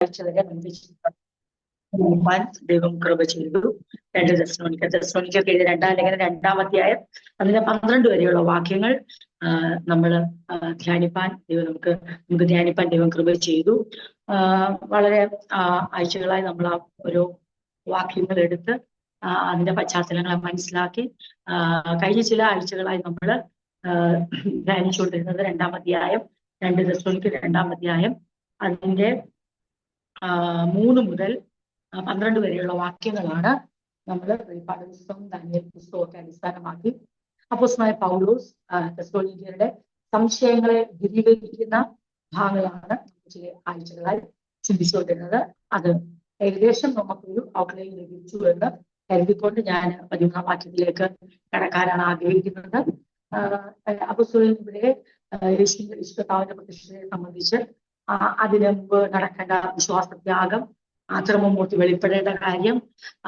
ആഴ്ച വരെ നമുക്ക് ദൈവം കൃപ ചെയ്തു. 2 തെസ്സലോനിക്കർക്ക് എഴുതിയ 2-ാം ലേഖനം 2-ാം അധ്യായം അതിന്റെ 12 വരെയുള്ള വാക്യങ്ങൾ നമ്മൾ ധ്യാനിപ്പാൻ നമുക്ക് ധ്യാനിപ്പാൻ ദൈവം കൃപ ചെയ്തു. വളരെ ആഴ്ചകളായി നമ്മൾ ആ ഓരോ വാക്യങ്ങൾ എടുത്ത് അതിന്റെ പശ്ചാത്തലങ്ങളെ മനസ്സിലാക്കി കഴിഞ്ഞ ചില ആഴ്ചകളായി നമ്മൾ ധ്യാനിച്ചുകൊണ്ടിരുന്നത് 2-ാം അധ്യായം 2 തെസ്സലോനിക്കർ 2-ാം അധ്യായം അതിന്റെ 3 മുതൽ 12 വരെയുള്ള വാക്യങ്ങളാണ് നമ്മൾ വെളിപ്പാട് പുസ്തകം, ദാനിയേൽ പുസ്തകമൊക്കെ അടിസ്ഥാനമാക്കി അപ്പോസ്തലനായ പൗലോസ് തെസ്സലോനിക്കരുടെ സംശയങ്ങളെ ദൂരീകരിക്കുന്ന ഭാഗങ്ങളാണ് ചില ആഴ്ചകളായി ചിന്തിച്ചുകൊണ്ടിരുന്നത്. അത് ഏകദേശം നമുക്കൊരു ഔട്ട്ലൈൻ ലഭിച്ചു എന്ന് കരുതിക്കൊണ്ട് ഞാൻ 13-ാം വാക്യത്തിലേക്ക് കടക്കാനാണ് ആഗ്രഹിക്കുന്നത്. അപ്പോസ്തലൻ ഇവിടെ യേശുവിന്റെ പ്രതിഷ്ഠയെ സംബന്ധിച്ച് അതിനു മുമ്പ് നടക്കേണ്ട വിശ്വാസത്യാഗം, ആക്രമമൂർത്തി വെളിപ്പെടേണ്ട കാര്യം,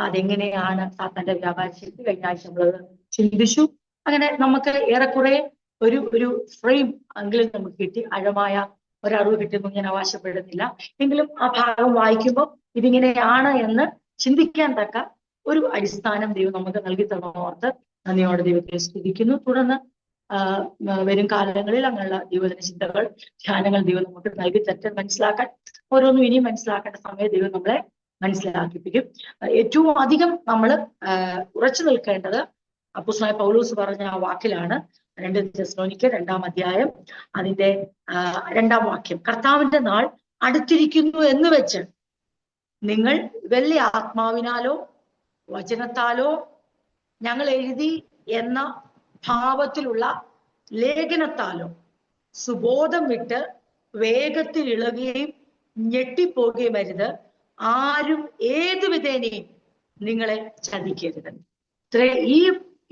അതെങ്ങനെയാണ് സാത്താന്റെ വ്യാപാരശക്തി, കഴിഞ്ഞ ആഴ്ച നമ്മളത് ചിന്തിച്ചു. അങ്ങനെ നമുക്ക് ഏറെക്കുറെ ഒരു ഫ്രെയിം എങ്കിലും നമുക്ക് കിട്ടി. ആഴമായ ഒരറിവ് കിട്ടുമെന്ന് ഞാൻ അവകാശപ്പെടുന്നില്ല. എങ്കിലും ആ ഭാഗം വായിക്കുമ്പോൾ ഇതിങ്ങനെയാണ് എന്ന് ചിന്തിക്കാൻ തക്ക ഒരു അടിസ്ഥാനം ദൈവം നമുക്ക് നൽകി തന്നോർത്ത് നന്ദിയോടെ ദൈവത്തെ സ്തുതിക്കുന്നു. തുടർന്ന് വരും കാലങ്ങളിൽ അങ്ങനെയുള്ള ദൈവത്തിന്റെ ചിന്തകൾ, ധ്യാനങ്ങൾ ദൈവം നമുക്ക് നൽകി തരാൻ, മനസ്സിലാക്കാൻ ഓരോന്നും ഇനിയും മനസ്സിലാക്കേണ്ട സമയം ദൈവം നമ്മളെ മനസ്സിലാക്കിപ്പിക്കും. ഏറ്റവും അധികം നമ്മൾ ഉറച്ചു നിൽക്കേണ്ടത് അപ്പോസ്തലനായ പൗലോസ് പറഞ്ഞ ആ വാക്കിലാണ്. 2 തെസ്സലോനിക്കർ 2-ാം അധ്യായം അതിന്റെ 2-ാം വാക്യം, കർത്താവിന്റെ നാൾ അടുത്തിരിക്കുന്നു എന്ന് വെച്ച് നിങ്ങൾ വെള്ളി ആത്മാവിനാലോ വചനത്താലോ ഞങ്ങൾ എഴുതി എന്ന ഭാവത്തിലുള്ള ലേഖനത്താലോ സുബോധം വിട്ട് വേഗത്തിൽ ഇളകുകയും ഞെട്ടിപ്പോകുകയും അരുത്. ആരും ഏതു വിധേനയും നിങ്ങളെ ചതിക്കരുത്.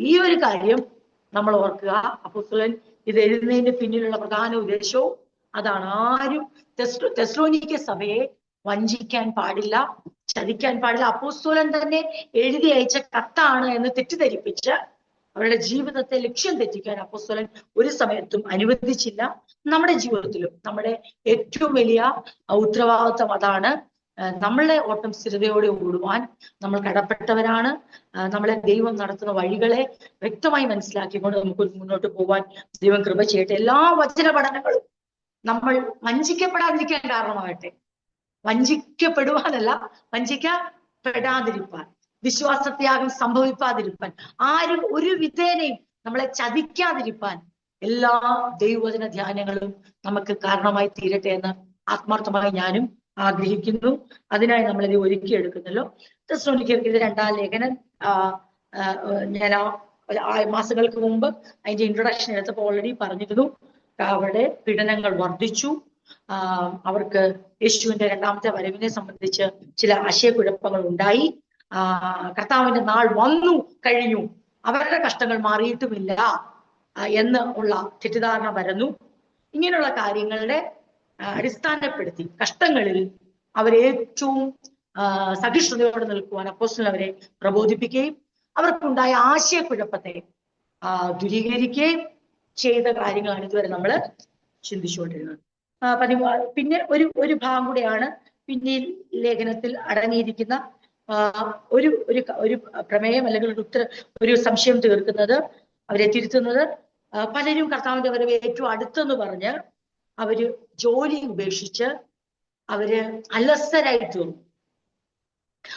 ഈ ഒരു കാര്യം നമ്മൾ ഓർക്കുക. അപ്പോസ്തലൻ ഇത് എഴുതുന്നതിന്റെ പിന്നിലുള്ള പ്രധാന ഉദ്ദേശവും അതാണ്. ആരും തെസ്സലോനിക്ക സഭയെ വഞ്ചിക്കാൻ പാടില്ല, ചതിക്കാൻ പാടില്ല. അപ്പോസ്തലൻ തന്നെ എഴുതി അയച്ച കത്താണ് എന്ന് തെറ്റിദ്ധരിപ്പിച്ച് അവരുടെ ജീവിതത്തെ ലക്ഷ്യം തെറ്റിക്കാൻ അപ്പോസ്തലൻ ഒരു സമയത്തും അനുവദിച്ചില്ല. നമ്മുടെ ജീവിതത്തിലും നമ്മുടെ ഏറ്റവും വലിയ ഉത്തരവാദിത്വം അതാണ്. നമ്മളെ ഓട്ടം സ്ഥിരതയോടെ ഓടുവാൻ നമ്മൾ കടപ്പെട്ടവരാണ്. നമ്മളെ ദൈവം നടത്തുന്ന വഴികളെ വ്യക്തമായി മനസ്സിലാക്കിക്കൊണ്ട് നമുക്ക് മുന്നോട്ട് പോകാൻ ദൈവം കൃപ ചെയ്യട്ടെ. എല്ലാ വചന പഠനങ്ങളും നമ്മൾ വഞ്ചിക്കപ്പെടാതിരിക്കാൻ കാരണമാകട്ടെ. വഞ്ചിക്കപ്പെടുവാനല്ല, വഞ്ചിക്കപ്പെടാതിരിക്കാൻ, വിശ്വാസത്യാഗം സംഭവിക്കാതിരിക്കാൻ, ആരും ഒരു വിധേനയും നമ്മളെ ചതിക്കാതിരിക്കാൻ എല്ലാ ദൈവവചന ധ്യാനങ്ങളും നമുക്ക് കാരണമായി തീരട്ടെ എന്ന് ആത്മാർത്ഥമായി ഞാനും ആഗ്രഹിക്കുന്നു. അതിനായി നമ്മളിത് ഒരുക്കിയെടുക്കുന്നല്ലോ. തെസ്സലോനിക്കർക്ക് 2-ാം ലേഖനം ഞാൻ മാസങ്ങൾക്ക് മുമ്പ് അതിന്റെ ഇൻട്രൊഡക്ഷൻ എടുത്തപ്പോൾ ഓൾറെഡി പറഞ്ഞിരുന്നു. അവരുടെ പീഡനങ്ങൾ വർദ്ധിച്ചു. അവർക്ക് യേശുവിന്റെ 2ാമത്തെ വരവിനെ സംബന്ധിച്ച് ചില ആശയക്കുഴപ്പങ്ങൾ ഉണ്ടായി. കർത്താവിന്റെ നാൾ വന്നു കഴിഞ്ഞു, അവരുടെ കഷ്ടങ്ങൾ മാറിയിട്ടുമില്ല എന്ന് ഉള്ള തെറ്റിദ്ധാരണ വരുന്നു. ഇങ്ങനെയുള്ള കാര്യങ്ങളുടെ അടിസ്ഥാനപ്പെടുത്തി കഷ്ടങ്ങളിൽ അവരേറ്റവും സഹിഷ്ണുതയോടെ നിൽക്കുവാൻ അപ്പോസ്തലൻ അവരെ പ്രബോധിപ്പിക്കുകയും അവർക്കുണ്ടായ ആശയക്കുഴപ്പത്തെ ദൂരീകരിക്കുകയും ചെയ്ത കാര്യങ്ങളാണ് ഇതുവരെ നമ്മൾ ചിന്തിച്ചുകൊണ്ടിരുന്നത്. പിന്നെ ഒരു ഭാഗം കൂടെയാണ് പിന്നെ ലേഖനത്തിൽ അടങ്ങിയിരിക്കുന്ന ഒരു പ്രമേയം അല്ലെങ്കിൽ ഒരു സംശയം തീർക്കുന്നത്, അവരെ തിരുത്തുന്നത്. പലരും കർത്താവിന്റെ വരവ് ഏറ്റവും അടുത്തെന്ന് പറഞ്ഞ് അവര് ജോലി ഉപേക്ഷിച്ച് അവര് അലസരായി തീർന്നു.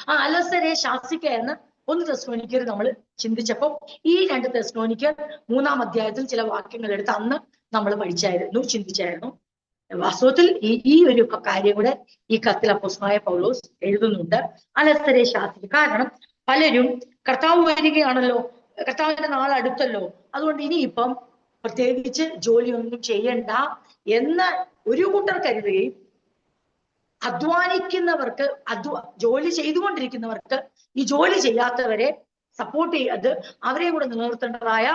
ആ അലസരെ ശാസിക്കുക എന്ന് 1 തെസ്സലോനിക്കർ നമ്മൾ ചിന്തിച്ചപ്പോൾ ഈ 2 തെസ്സലോനിക്കർ 3-ാം അധ്യായത്തിൽ ചില വാക്യങ്ങൾ എടുത്ത് അന്ന് നമ്മൾ ചിന്തിച്ചായിരുന്നു. വാസ്തവത്തിൽ ഈ ഒരു കാര്യം കൂടെ ഈ കത്തിൽ അപ്പോസ്തലനായ പൗലോസ് എഴുതുന്നുണ്ട്. അലസരെ ശാസിക്കുക. കാരണം പലരും കർത്താവ് വരികയാണല്ലോ, കർത്താവിന്റെ നാൾ അടുത്തല്ലോ, അതുകൊണ്ട് ഇനിയിപ്പം പ്രത്യേകിച്ച് ജോലിയൊന്നും ചെയ്യണ്ട എന്ന് ഒരു കൂട്ടർ കരുതുകയും അധ്വാനിക്കുന്നവർക്ക് ജോലി ചെയ്തുകൊണ്ടിരിക്കുന്നവർക്ക് ഈ ജോലി ചെയ്യാത്തവരെ സപ്പോർട്ട് ചെയ്ത് അവരെ കൂടെ നിലനിർത്തേണ്ടതായ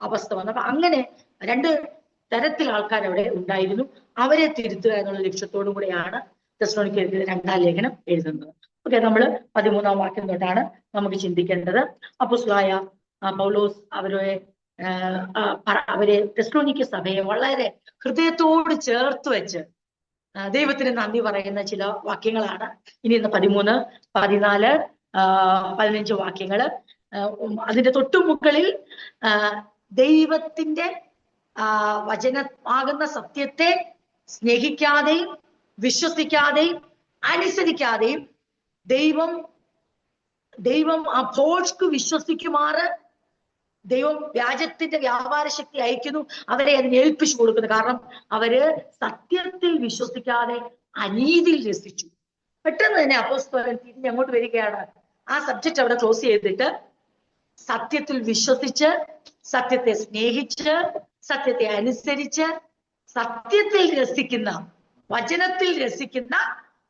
അവസ്ഥ വന്നു. അപ്പൊ അങ്ങനെ 2 തരത്തിൽ ആൾക്കാർ അവിടെ ഉണ്ടായിരുന്നു. അവരെ തിരുത്തുക എന്നുള്ള ലക്ഷ്യത്തോടു കൂടെയാണ് തെസ്സലോനിക്കർക്ക് 2-ാം ലേഖനം എഴുതുന്നത്. ഓക്കെ, നമ്മൾ 13-ാം വാക്യം തൊട്ടാണ് നമുക്ക് ചിന്തിക്കേണ്ടത്. അപ്പോസ്തലനായ പൗലോസ് അവരെ തെസ്സലോനിക്ക സഭയെ വളരെ ഹൃദയത്തോട് ചേർത്ത് വെച്ച് ദൈവത്തിന് നന്ദി പറയുന്ന ചില വാക്യങ്ങളാണ്. ഇനി 13, 14, 15 വാക്യങ്ങള്. അതിന്റെ തൊട്ടുമുകളിൽ ദൈവത്തിന്റെ വചനമാകുന്ന സത്യത്തെ സ്നേഹിക്കാതെയും വിശ്വസിക്കാതെയും അനുസരിക്കാതെയും ദൈവം ആ ഭോഷ്ക് വിശ്വസിക്കുമാറ് ദൈവം വ്യാജത്തിന്റെ വ്യാപാര ശക്തി അയക്കുന്നു, അവരെ അതിനെ ഏൽപ്പിച്ചു കൊടുക്കുന്നു. കാരണം അവര് സത്യത്തിൽ വിശ്വസിക്കാതെ അനീതിയിൽ രസിച്ചു. പെട്ടെന്ന് തന്നെ അപ്പോസ്തലൻ തിരിഞ്ഞ് അങ്ങോട്ട് വരികയാണ്. ആ സബ്ജക്റ്റ് അവിടെ ക്ലോസ് ചെയ്തിട്ട് സത്യത്തിൽ വിശ്വസിച്ച്, സത്യത്തെ സ്നേഹിച്ച്, സത്യത്തെ അനുസരിച്ച്, സത്യത്തിൽ രസിക്കുന്ന, വചനത്തിൽ രസിക്കുന്ന,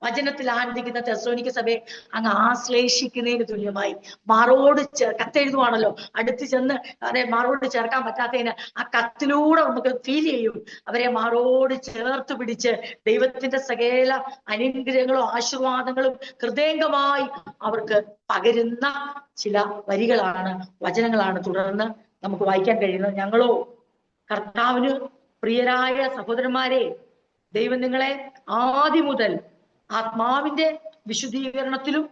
വചനത്തിൽ ആനന്ദിക്കുന്ന തെസ്സലോനിക്ക സഭയെ അങ്ങ് ആശ്ലേഷിക്കുന്നതിന് തുല്യമായി മാറോട് കത്തെഴുതുവാണല്ലോ. അടുത്ത് ചെന്ന് അതെ മാറോട് ചേർക്കാൻ പറ്റാത്തതിന് ആ കത്തിലൂടെ നമുക്ക് ഫീൽ ചെയ്യും. അവരെ മാറോട് ചേർത്ത് പിടിച്ച് ദൈവത്തിന്റെ സകല അനുഗ്രഹങ്ങളും ആശീർവാദങ്ങളും ഹൃദയംഗമായി അവർക്ക് പകരുന്ന ചില വരികളാണ്, വചനങ്ങളാണ് തുടർന്ന് നമുക്ക് വായിക്കാൻ കഴിയുന്നത്. ഞങ്ങളോ കർത്താവിന് പ്രിയരായ സഹോദരന്മാരെ, ദൈവം നിങ്ങളെ ആദ്യം മുതൽ ആത്മാവിന്റെ വിശുദ്ധീകരണത്തിലും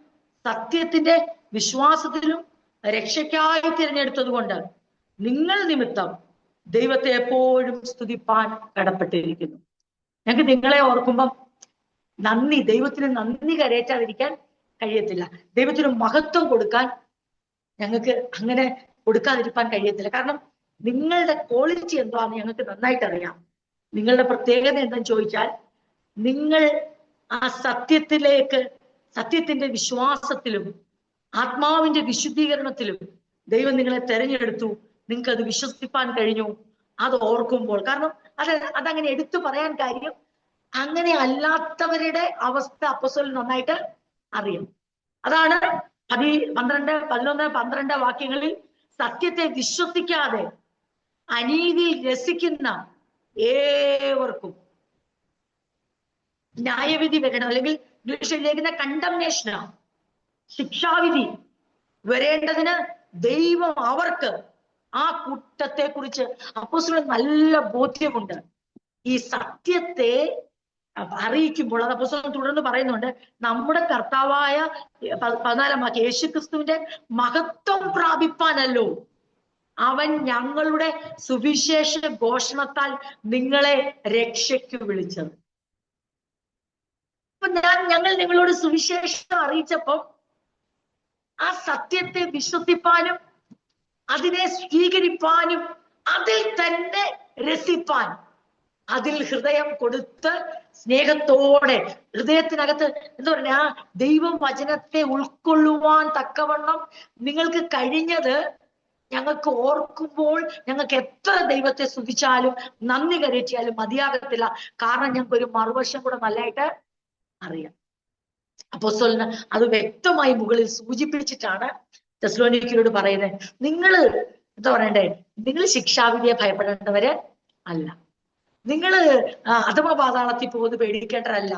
സത്യത്തിന്റെ വിശ്വാസത്തിലും രക്ഷയ്ക്കായി തിരഞ്ഞെടുത്തത് കൊണ്ട് നിങ്ങൾ നിമിത്തം ദൈവത്തെ എപ്പോഴും സ്തുതിപ്പാൻ കടപ്പെട്ടിരിക്കുന്നു. ഞങ്ങൾക്ക് നിങ്ങളെ ഓർക്കുമ്പം ദൈവത്തിന് നന്ദി കരയറ്റാതിരിക്കാൻ കഴിയത്തില്ല. ദൈവത്തിന് മഹത്വം കൊടുക്കാൻ ഞങ്ങൾക്ക് അങ്ങനെ കൊടുക്കാതിരിക്കാൻ കഴിയത്തില്ല. കാരണം നിങ്ങളുടെ ക്വാളിറ്റി എന്താണെന്ന് ഞങ്ങൾക്ക് നന്നായിട്ട് അറിയാം. നിങ്ങളുടെ പ്രത്യേകത എന്താണെന്ന് ചോദിച്ചാൽ, നിങ്ങൾ ആ സത്യത്തിന്റെ വിശ്വാസത്തിലും ആത്മാവിന്റെ വിശുദ്ധീകരണത്തിലും ദൈവം നിങ്ങളെ തെരഞ്ഞെടുത്തു. നിങ്ങൾക്ക് അത് വിശ്വസിപ്പാൻ കഴിഞ്ഞു. അത് ഓർക്കുമ്പോൾ, കാരണം അതങ്ങനെ എടുത്തു പറയാൻ കാര്യം, അങ്ങനെ അല്ലാത്തവരുടെ അവസ്ഥ അപ്പോസ്തലൻ നന്നായിട്ട് അറിയാം. അതാണ് 12, 11, 12 വാക്യങ്ങളിൽ സത്യത്തെ വിശ്വസിക്കാതെ അനീതിയിൽ രസിക്കുന്ന ഏവർക്കും ന്യായവിധി വരണം, അല്ലെങ്കിൽ ഇംഗ്ലീഷിൽ ലേഖന കണ്ടംനേഷന, ശിക്ഷാവിധി വരേണ്ടതിന് ദൈവം അവർക്ക് ആ കൂട്ടത്തെ കുറിച്ച് അപ്പോസ്തലന് നല്ല ബോധ്യമുണ്ട്. ഈ സത്യത്തെ അറിയിക്കുമ്പോൾ അത് അപ്പോസ്തലൻ തുടർന്ന് പറയുന്നുണ്ട്, നമ്മുടെ കർത്താവായ 14 വാക്യം, യേശുക്രിസ്തുവിന്റെ മഹത്വം പ്രാപിപ്പാനല്ലോ അവൻ ഞങ്ങളുടെ സുവിശേഷ ഘോഷണത്താൽ നിങ്ങളെ രക്ഷയ്ക്ക് വിളിച്ചത്. അപ്പൊ ഞങ്ങൾ നിങ്ങളോട് സുവിശേഷം അറിയിച്ചപ്പം ആ സത്യത്തെ വിശ്വസിപ്പാനും അതിനെ സ്വീകരിപ്പാനും അതിൽ തന്നെ രസിപ്പാൻ, അതിൽ ഹൃദയം കൊടുത്ത് സ്നേഹത്തോടെ ഹൃദയത്തിനകത്ത് എന്താ പറയുക, ആ ദൈവം വചനത്തെ ഉൾക്കൊള്ളുവാൻ തക്കവണ്ണം നിങ്ങൾക്ക് കഴിഞ്ഞത് ഞങ്ങൾക്ക് ഓർക്കുമ്പോൾ ഞങ്ങൾക്ക് എത്ര ദൈവത്തെ സ്തുതിച്ചാലും നന്ദി കരയറ്റിയാലും മതിയാകത്തില്ല. കാരണം ഞങ്ങൾക്ക് ഒരു മറുവശം കൂടെ നല്ലതായിട്ട് അറിയാം. അപ്പോസ്തലന് അത് വ്യക്തമായി മുകളിൽ സൂചിപ്പിച്ചിട്ടാണ് തെസ്സലോനിക്കരോട് പറയുന്നത്. നിങ്ങള് എന്താ പറയണ്ടേ, നിങ്ങൾ ശിക്ഷാവിധിയെ ഭയപ്പെടേണ്ടവര് അല്ല, നിങ്ങൾ അഥവാ പാതാളത്തിൽ പോകുന്നത് പേടിക്കേണ്ടവരല്ല,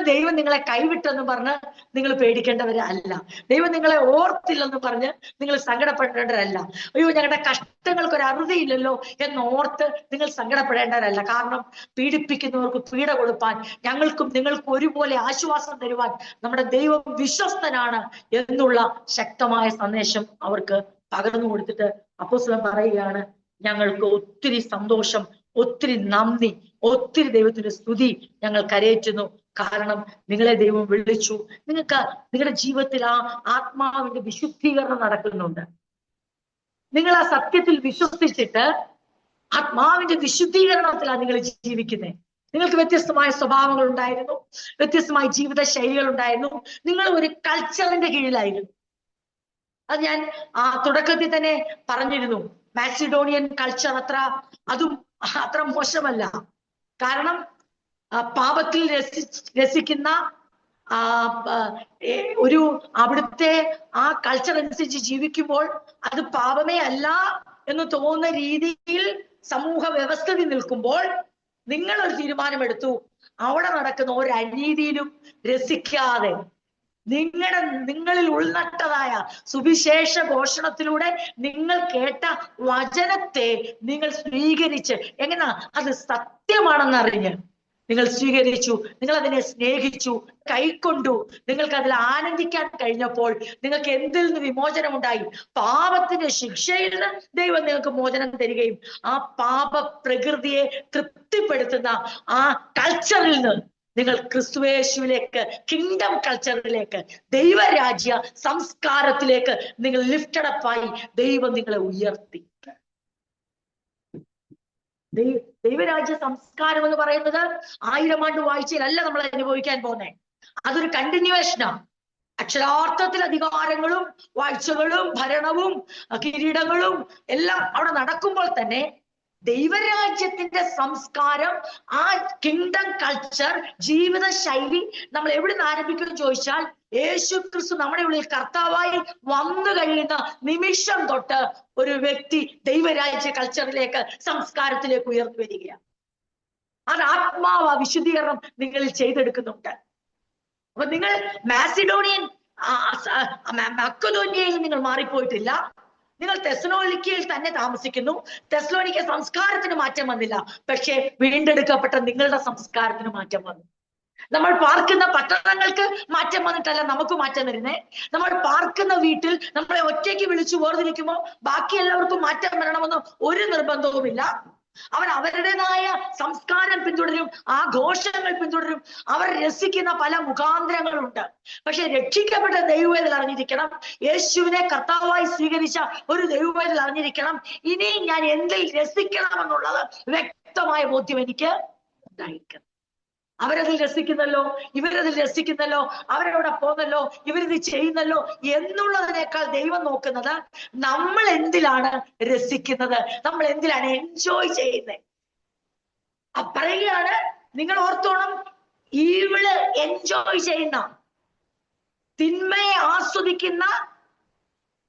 ദൈവം നിങ്ങളെ കൈവിട്ടെന്ന് പറഞ്ഞ് നിങ്ങൾ പേടിക്കേണ്ടവര് അല്ല, ദൈവം നിങ്ങളെ ഓർത്തില്ലെന്ന് പറഞ്ഞ് നിങ്ങൾ സങ്കടപ്പെടേണ്ടവരല്ല, അയ്യോ ഞങ്ങളുടെ കഷ്ടങ്ങൾക്കൊരു അറുതിയില്ലല്ലോ എന്നോർത്ത് നിങ്ങൾ സങ്കടപ്പെടേണ്ടവരല്ല. കാരണം പീഡിപ്പിക്കുന്നവർക്ക് പീഡ കൊടുപ്പാൻ ഞങ്ങൾക്കും നിങ്ങൾക്കും ഒരുപോലെ ആശ്വാസം തരുവാൻ നമ്മുടെ ദൈവം വിശ്വസ്തനാണ് എന്നുള്ള ശക്തമായ സന്ദേശം അവർക്ക് പകർന്നു കൊടുത്തിട്ട് അപ്പോസ്തലൻ പറയുകയാണ്, ഞങ്ങൾക്ക് ഒത്തിരി സന്തോഷം, ഒത്തിരി നന്ദി, ഒത്തിരി ദൈവത്തിന്റെ സ്തുതി ഞങ്ങൾ കരയറ്റുന്നു. കാരണം നിങ്ങളെ ദൈവം വിളിച്ചു, നിങ്ങൾക്ക് നിങ്ങളുടെ ജീവിതത്തിൽ ആ ആത്മാവിന്റെ വിശുദ്ധീകരണം നടക്കുന്നുണ്ട്. നിങ്ങൾ ആ സത്യത്തിൽ വിശ്വസിച്ചിട്ട് ആത്മാവിന്റെ വിശുദ്ധീകരണത്തിലാണ് നിങ്ങൾ ജീവിക്കുന്നത്. നിങ്ങൾക്ക് വ്യത്യസ്തമായ സ്വഭാവങ്ങൾ ഉണ്ടായിരുന്നു, വ്യത്യസ്തമായ ജീവിത ശൈലികൾ ഉണ്ടായിരുന്നു, നിങ്ങൾ ഒരു കൾച്ചറിന്റെ കീഴിലായിരുന്നു. അത് ഞാൻ തുടക്കത്തിൽ തന്നെ പറഞ്ഞിരുന്നു. മാസിഡോണിയൻ കൾച്ചർ അത്ര മോശമല്ല. കാരണം പാപത്തിൽ രസിക്കുന്ന ഒരു അവിടുത്തെ ആ കൾച്ചർ അനുസരിച്ച് ജീവിക്കുമ്പോൾ അത് പാപമേ അല്ല എന്ന് തോന്നുന്ന രീതിയിൽ സമൂഹ വ്യവസ്ഥിതി നിൽക്കുമ്പോൾ നിങ്ങളൊരു തീരുമാനമെടുത്തു, അവിടെ നടക്കുന്ന ഒരു അനീതിയിലും രസിക്കാതെ നിങ്ങളിൽ ഉൾനട്ടതായ സുവിശേഷ ഘോഷണത്തിലൂടെ നിങ്ങൾ കേട്ട വചനത്തെ നിങ്ങൾ സ്വീകരിച്ച് എങ്ങനെ അത് സത്യമാണെന്ന് അറിഞ്ഞ് നിങ്ങൾ സ്വീകരിച്ചു, നിങ്ങൾ അതിനെ സ്നേഹിച്ചു, കൈക്കൊണ്ടു, നിങ്ങൾക്ക് അതിൽ ആനന്ദിക്കാൻ കഴിഞ്ഞപ്പോൾ നിങ്ങൾക്ക് എന്തിൽ നിന്ന് വിമോചനം ഉണ്ടായി? പാപത്തിന്റെ ശിക്ഷയിൽ നിന്ന് ദൈവം നിങ്ങൾക്ക് മോചനം തരികയും ആ പാപ പ്രകൃതിയെ തൃപ്തിപ്പെടുത്തുന്ന ആ കൾച്ചറിൽ നിന്ന് നിങ്ങൾ ക്രിസ്തുയേശുവിലേക്ക്, കിങ്ഡം കൾച്ചറിലേക്ക്, ദൈവരാജ്യ സംസ്കാരത്തിലേക്ക് നിങ്ങൾ ലിഫ്റ്റഡ് അപ്പായി ദൈവം നിങ്ങളെ ഉയർത്തി. ദൈവരാജ്യ സംസ്കാരം എന്ന് പറയുന്നത് 1000 ആണ്ട് വാഴ്ചയിലല്ല നമ്മൾ അനുഭവിക്കാൻ പോകുന്നത്. അതൊരു കണ്ടിന്യൂവേഷനാ. അക്ഷരാർത്ഥത്തിൽ അധികാരങ്ങളും വാഴ്ചകളും ഭരണവും കിരീടങ്ങളും എല്ലാം അവിടെ നടക്കുമ്പോൾ തന്നെ ദൈവരാജ്യത്തിന്റെ സംസ്കാരം, ആ കിങ്ഡം കൾച്ചർ, ജീവിത ശൈലി നമ്മൾ എവിടെ നിന്ന് ആരംഭിക്കുമെന്ന് ചോദിച്ചാൽ, യേശു ക്രിസ്തു നമ്മുടെ ഉള്ളിൽ കർത്താവായി വന്നു കഴിയുന്ന നിമിഷം തൊട്ട് ഒരു വ്യക്തി ദൈവരാജ്യ കൾച്ചറിലേക്ക്, സംസ്കാരത്തിലേക്ക് ഉയർന്നു വരികയാണ്. അത് ആത്മാവ വിശുദ്ധീകരണം നിങ്ങളിൽ ചെയ്തെടുക്കുന്നുണ്ട്. അപ്പൊ നിങ്ങൾ മാസിഡോണിയൻ മക്കദോന്യയിൽ നിങ്ങൾ മാറിപ്പോയിട്ടില്ല. നിങ്ങൾ തെസ്സലോനിക്കയിൽ തന്നെ താമസിക്കുന്നു. തെസ്സലോനിക്ക സംസ്കാരത്തിന് മാറ്റം വന്നില്ല, പക്ഷെ വീണ്ടെടുക്കപ്പെട്ട നിങ്ങളുടെ സംസ്കാരത്തിന് മാറ്റം വന്നു. നമ്മൾ പാർക്കുന്ന പട്ടണങ്ങൾക്ക് മാറ്റം വന്നിട്ടല്ല നമുക്ക് മാറ്റം വരുന്നേ. നമ്മൾ പാർക്കുന്ന വീട്ടിൽ നമ്മളെ ഒറ്റയ്ക്ക് വിളിച്ചു വേർതിരിക്കുമ്പോൾ ബാക്കി എല്ലാവർക്കും മാറ്റം വരണമെന്ന് ഒരു നിർബന്ധവുമില്ല. അവർ അവരുടേതായ സംസ്കാരം പിന്തുടരും, ആഘോഷങ്ങൾ പിന്തുടരും, അവർ രസിക്കുന്ന പല മുഖാന്തരങ്ങളുണ്ട്. പക്ഷെ രക്ഷിക്കപ്പെട്ട ദൈവവേദന അറിഞ്ഞിരിക്കണം, യേശുവിനെ കർത്താവായി സ്വീകരിച്ച ഒരു ദൈവവേദന അറിഞ്ഞിരിക്കണം, ഇനി ഞാൻ എന്തിൽ രസിക്കണമെന്നുള്ളത് വ്യക്തമായ ബോധ്യം എനിക്ക് ഉണ്ടായിരിക്കണം. അവരതിൽ രസിക്കുന്നല്ലോ, ഇവരതിൽ രസിക്കുന്നല്ലോ, അവരവിടെ പോകുന്നല്ലോ, ഇവരിത് ചെയ്യുന്നല്ലോ എന്നുള്ളതിനേക്കാൾ ദൈവം നോക്കുന്നത് നമ്മൾ എന്തിലാണ് രസിക്കുന്നത്, നമ്മൾ എന്തിലാണ് എൻജോയ് ചെയ്യുന്നത്. പറയുകയാണ്, നിങ്ങൾ ഓർത്തോണം, ഈവിള് എൻജോയ് ചെയ്യുന്ന, തിന്മയെ ആസ്വദിക്കുന്ന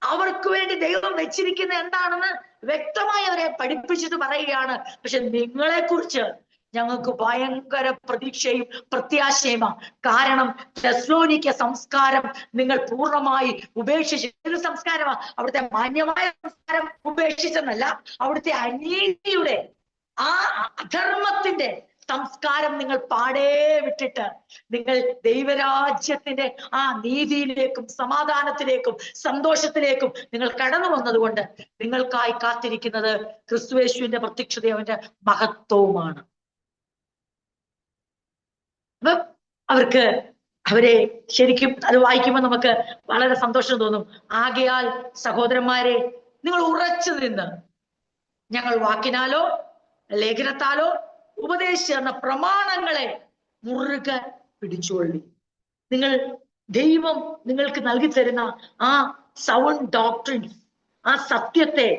അവർക്ക് വേണ്ടി ദൈവം വെച്ചിരിക്കുന്ന എന്താണെന്ന് വ്യക്തമായി അവരെ പഠിപ്പിച്ചിട്ട് പറയുകയാണ്. പക്ഷെ നിങ്ങളെ കുറിച്ച് ഞങ്ങൾക്ക് ഭയങ്കര പ്രതീക്ഷയും പ്രത്യാശയുമാണ്. കാരണം തെസ്സലോനിക്ക സംസ്കാരം നിങ്ങൾ പൂർണ്ണമായി ഉപേക്ഷിച്ച്, ഏത് സംസ്കാരമാണ്? അവിടുത്തെ മാന്യമായ സംസ്കാരം ഉപേക്ഷിച്ചെന്നല്ല, അവിടുത്തെ അനീതിയുടെ, ആ അധർമ്മത്തിന്റെ സംസ്കാരം നിങ്ങൾ പാടേ വിട്ടിട്ട് നിങ്ങൾ ദൈവരാജ്യത്തിന്റെ ആ നീതിയിലേക്കും സമാധാനത്തിലേക്കും സന്തോഷത്തിലേക്കും നിങ്ങൾ കടന്നു വന്നതുകൊണ്ട് നിങ്ങൾക്കായി കാത്തിരിക്കുന്നത് ക്രിസ്തുയേശുവിന്റെ പ്രത്യക്ഷതയും അവന്റെ മഹത്വവുമാണ്. അപ്പം അവരെ ശരിക്കും അത് വായിക്കുമ്പോൾ നമുക്ക് വളരെ സന്തോഷം തോന്നും. ആകയാൽ സഹോദരന്മാരെ, നിങ്ങൾ ഉറച്ചു നിന്ന് ഞങ്ങൾ വാക്കിനാലോ ലേഖനത്താലോ ഉപദേശിച്ച പ്രമാണങ്ങളെ മുറുകെ പിടിച്ചുകൊള്ളി. നിങ്ങൾ ദൈവം നിങ്ങൾക്ക് നൽകി തരുന്ന ആ സൗണ്ട് ഡോക്ട്രിൻസ്, ആ സത്യത്തെ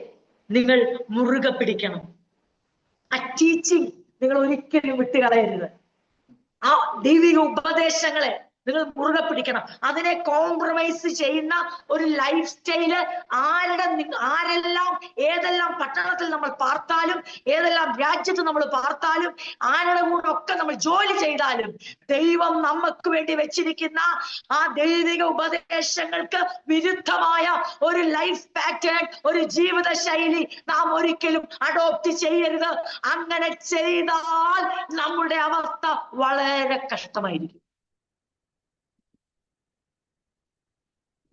നിങ്ങൾ മുറുകെ പിടിക്കണം. ആ ടീച്ചിങ് നിങ്ങൾ ഒരിക്കലും വിട്ടുകളയരുത്. ആ ദൈവിക ഉപദേശങ്ങളെ നിങ്ങൾ മുറുകെ പിടിക്കണം. അതിനെ കോംപ്രമൈസ് ചെയ്യുന്ന ഒരു ലൈഫ് സ്റ്റൈല് ആരെല്ലാം ഏതെല്ലാം പട്ടണത്തിൽ നമ്മൾ പാർത്താലും, ഏതെല്ലാം രാജ്യത്ത് നമ്മൾ പാർത്താലും, ആരുടെ കൂടെ ഒക്കെ നമ്മൾ ജോലി ചെയ്താലും, ദൈവം നമുക്ക് വേണ്ടി വെച്ചിരിക്കുന്ന ആ ദൈവിക ഉപദേശങ്ങൾക്ക് വിരുദ്ധമായ ഒരു ലൈഫ് പാറ്റേൺ, ഒരു ജീവിത ശൈലി നാം ഒരിക്കലും അഡോപ്റ്റ് ചെയ്യരുത്. അങ്ങനെ ചെയ്താൽ നമ്മുടെ അവസ്ഥ വളരെ കഷ്ടമായിരിക്കും.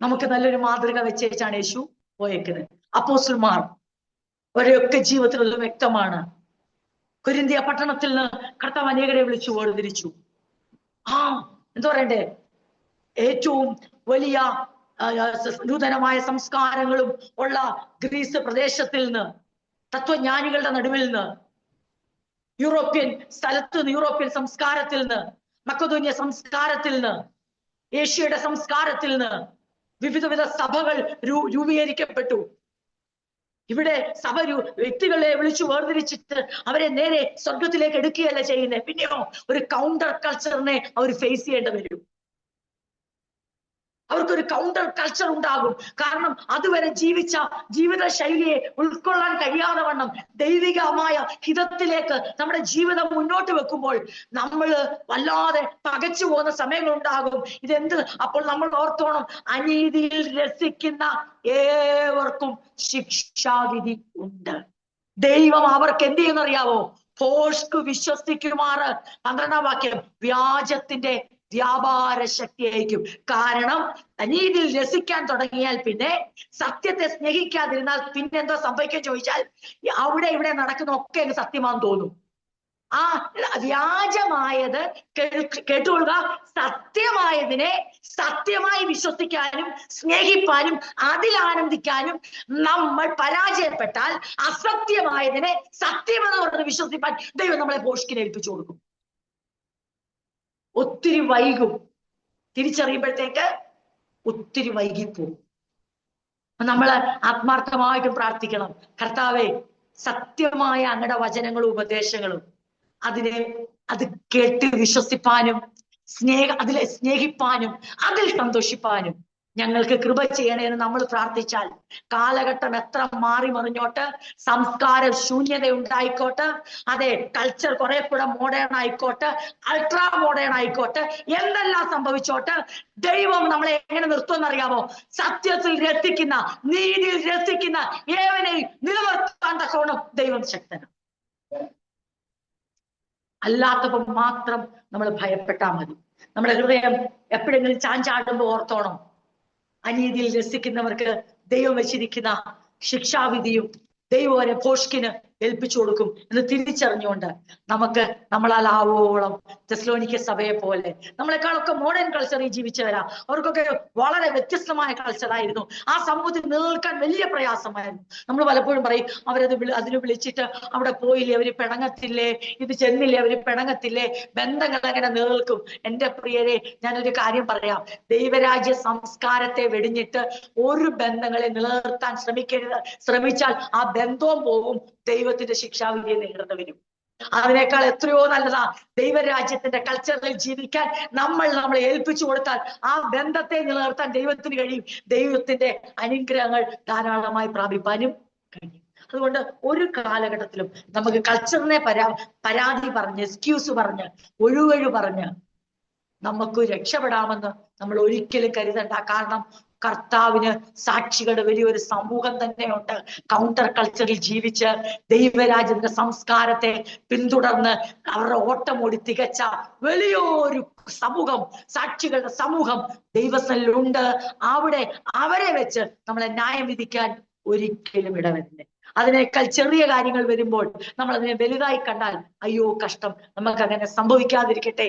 നമുക്ക് നല്ലൊരു മാതൃക വെച്ചാണ് യേശു പോയേക്കുന്നത്. അപ്പോസ്തലന്മാർ അവരെയൊക്കെ ജീവിതത്തിലുള്ള വ്യക്തമാണ്. കൊരിന്ത്യ പട്ടണത്തിൽ നിന്ന് കർത്താവ് അനേകരെ വിളിച്ചു വേർതിരിച്ചു. എന്താ പറയണ്ടേ, ഏറ്റവും വലിയ നൂതനമായ സംസ്കാരങ്ങളും ഉള്ള ഗ്രീസ് പ്രദേശത്തിൽ നിന്ന്, തത്വജ്ഞാനികളുടെ നടുവിൽ നിന്ന്, യൂറോപ്യൻ സ്ഥലത്ത് നിന്ന്, യൂറോപ്യൻ സംസ്കാരത്തിൽ നിന്ന്, മക്കദോന്യ സംസ്കാരത്തിൽ നിന്ന്, ഏഷ്യയുടെ സംസ്കാരത്തിൽ നിന്ന് വിവിധ സഭകൾ രൂപീകരിക്കപ്പെട്ടു. ഇവിടെ സഭ വ്യക്തികളെ വിളിച്ചു വേർതിരിച്ചിട്ട് അവരെ നേരെ സ്വർഗത്തിലേക്ക് എടുക്കുകയല്ല ചെയ്യുന്നത്. പിന്നെയോ ഒരു കൗണ്ടർ കൾച്ചറിനെ അവർ ഫേസ് ചെയ്യേണ്ടി വരും. അവർക്കൊരു കൗണ്ടർ കൾച്ചർ ഉണ്ടാകും. കാരണം അതുവരെ ജീവിച്ച ജീവിത ശൈലിയെ ഉൾക്കൊള്ളാൻ കഴിയാതെ വണ്ണം ദൈവികമായ ഹിതത്തിലേക്ക് നമ്മുടെ ജീവിതം മുന്നോട്ട് വെക്കുമ്പോൾ നമ്മൾ വല്ലാതെ പകച്ചു പോകുന്ന സമയങ്ങളുണ്ടാകും. ഇതെന്ത്? അപ്പോൾ നമ്മൾ ഓർത്തോണം, അനീതിയിൽ രസിക്കുന്ന ഏവർക്കും ശിക്ഷാവിധി ഉണ്ട്. ദൈവം അവർക്ക് എന്ത് ചെയ്യുന്നറിയാവോ? ഭോഷ്ക് വിശ്വസിക്കുമാറ് 12-ാം വാക്യം വ്യാജത്തിന്റെ വ്യാപാര ശക്തിയായിരിക്കും. കാരണം അനീതിയിൽ രസിക്കാൻ തുടങ്ങിയാൽ പിന്നെ സത്യത്തെ സ്നേഹിക്കാതിരുന്നാൽ പിന്നെന്തോ സംഭവിക്കാൻ ചോദിച്ചാൽ അവിടെ ഇവിടെ നടക്കുന്ന ഒക്കെ അങ്ങ് സത്യമാണെന്ന് തോന്നും. ആ വ്യാജമായത് കേട്ടുകൊള്ളുക. സത്യമായതിനെ സത്യമായി വിശ്വസിക്കാനും സ്നേഹിപ്പാനും അതിൽ ആനന്ദിക്കാനും നമ്മൾ പരാജയപ്പെട്ടാൽ അസത്യമായതിനെ സത്യമെന്ന് പറഞ്ഞ് വിശ്വസിപ്പാൻ ദൈവം നമ്മളെ ഭോഷ്കിനെ ഏൽപ്പിച്ചു കൊടുക്കും. ഒത്തിരി വൈകും, തിരിച്ചറിയുമ്പോഴത്തേക്ക് ഒത്തിരി വൈകിപ്പോവും. നമ്മൾ ആത്മാർത്ഥമായിട്ടും പ്രാർത്ഥിക്കണം, കർത്താവേ സത്യമായ അങ്ങയുടെ വചനങ്ങളും ഉപദേശങ്ങളും അത് കേട്ട് വിശ്വസിപ്പാനും അതിലെ സ്നേഹിപ്പാനും അതിൽ സന്തോഷിപ്പാനും ഞങ്ങൾക്ക് കൃപ ചെയ്യണേന്ന് നമ്മൾ പ്രാർത്ഥിച്ചാൽ കാലഘട്ടം എത്ര മാറി മറിഞ്ഞോട്ട്, സംസ്കാര ശൂന്യത ഉണ്ടായിക്കോട്ടെ, അതെ കൾച്ചർ കുറെ കൂടെ മോഡേൺ ആയിക്കോട്ടെ, അൾട്രാ മോഡേൺ ആയിക്കോട്ടെ, എന്തെല്ലാം സംഭവിച്ചോട്ട് ദൈവം നമ്മളെ എങ്ങനെ നിർത്തുമെന്നറിയാമോ? സത്യത്തിൽ രസിക്കുന്ന, നീതിയിൽ രസിക്കുന്ന ഏവനെയും നിലനിർത്താൻ തക്കവണ്ണം ദൈവം ശക്തനാണ്. അല്ലാത്തപ്പോൾ മാത്രം നമ്മൾ ഭയപ്പെട്ടാൽ മതി. നമ്മുടെ ഹൃദയം എപ്പോഴെങ്കിലും ചാഞ്ചാടുമ്പോ ഓർത്തോണം, അനീതിയിൽ രസിക്കുന്നവർക്ക് ദൈവം വെച്ചിരിക്കുന്ന ശിക്ഷാവിധിയും ദൈവം അവരെ ഭോഷ്കിന് ഏൽപ്പിച്ചു കൊടുക്കും എന്ന് തിരിച്ചറിഞ്ഞുകൊണ്ട് നമുക്ക് നമ്മളാലാവോളം തെസ്സലോനിക്ക സഭയെ പോലെ, നമ്മളെക്കാളൊക്കെ മോഡേൺ കൾച്ചറിൽ ജീവിച്ചവരാ, അവർക്കൊക്കെ വളരെ വ്യത്യസ്തമായ കൾച്ചറായിരുന്നു. ആ സമൂഹത്തിൽ നിലനിൽക്കാൻ വലിയ പ്രയാസമായിരുന്നു. നമ്മൾ പലപ്പോഴും പറയും അതിന് വിളിച്ചിട്ട് അവിടെ പോയില്ലേ, അവര് പിണങ്ങത്തില്ലേ, ഇത് ചെന്നില്ലേ, അവര് പിണങ്ങത്തില്ലേ, ബന്ധങ്ങൾ എങ്ങനെ നിലനിൽക്കും? എന്റെ പ്രിയരെ, ഞാനൊരു കാര്യം പറയാം, ദൈവരാജ്യ സംസ്കാരത്തെ വെടിഞ്ഞിട്ട് ഒരു ബന്ധങ്ങളെ നിലനിർത്താൻ ശ്രമിച്ചാൽ ആ ബന്ധവും പോവും, ദൈവത്തിന്റെ ശിക്ഷാവിധിയെ നേരിടേണ്ടി വരും. അതിനേക്കാൾ എത്രയോ നല്ലതാ ദൈവരാജ്യത്തിന്റെ കൾച്ചറിൽ ജീവിക്കാൻ നമ്മളെ ഏൽപ്പിച്ചു കൊടുത്താൽ ആ ബന്ധത്തെ നിലനിർത്താൻ ദൈവത്തിന് കഴിയും. ദൈവത്തിന്റെ അനുഗ്രഹങ്ങൾ ധാരാളമായി പ്രാപിപ്പാനും കഴിയും. അതുകൊണ്ട് ഒരു കാലഘട്ടത്തിലും നമുക്ക് കൾച്ചറിനെ പരാതി പറഞ്ഞ്, എക്സ്ക്യൂസ് പറഞ്ഞ്, ഒഴിവഴി പറഞ്ഞ് നമുക്ക് രക്ഷപ്പെടാമെന്ന് നമ്മൾ ഒരിക്കലും കരുതണ്ട. കാരണം കർത്താവിന് സാക്ഷികളുടെ വലിയൊരു സമൂഹം തന്നെയുണ്ട്. കൗണ്ടർ കൾച്ചറിൽ ജീവിച്ച് ദൈവരാജ്യത്തിന്റെ സംസ്കാരത്തെ പിന്തുടർന്ന് അവരുടെ ഓട്ടം ഓടി തികച്ച വലിയൊരു സമൂഹം, സാക്ഷികളുടെ സമൂഹം ദൈവസ്ഥലുണ്ട്. അവിടെ അവരെ വെച്ച് നമ്മളെ ന്യായം വിധിക്കാൻ ഒരിക്കലും ഇടവരുന്നില്ല. അതിനേക്കാൾ ചെറിയ കാര്യങ്ങൾ വരുമ്പോൾ നമ്മൾ അതിനെ വലുതായി കണ്ടാൽ അയ്യോ കഷ്ടം, നമുക്ക് അങ്ങനെ സംഭവിക്കാതിരിക്കട്ടെ,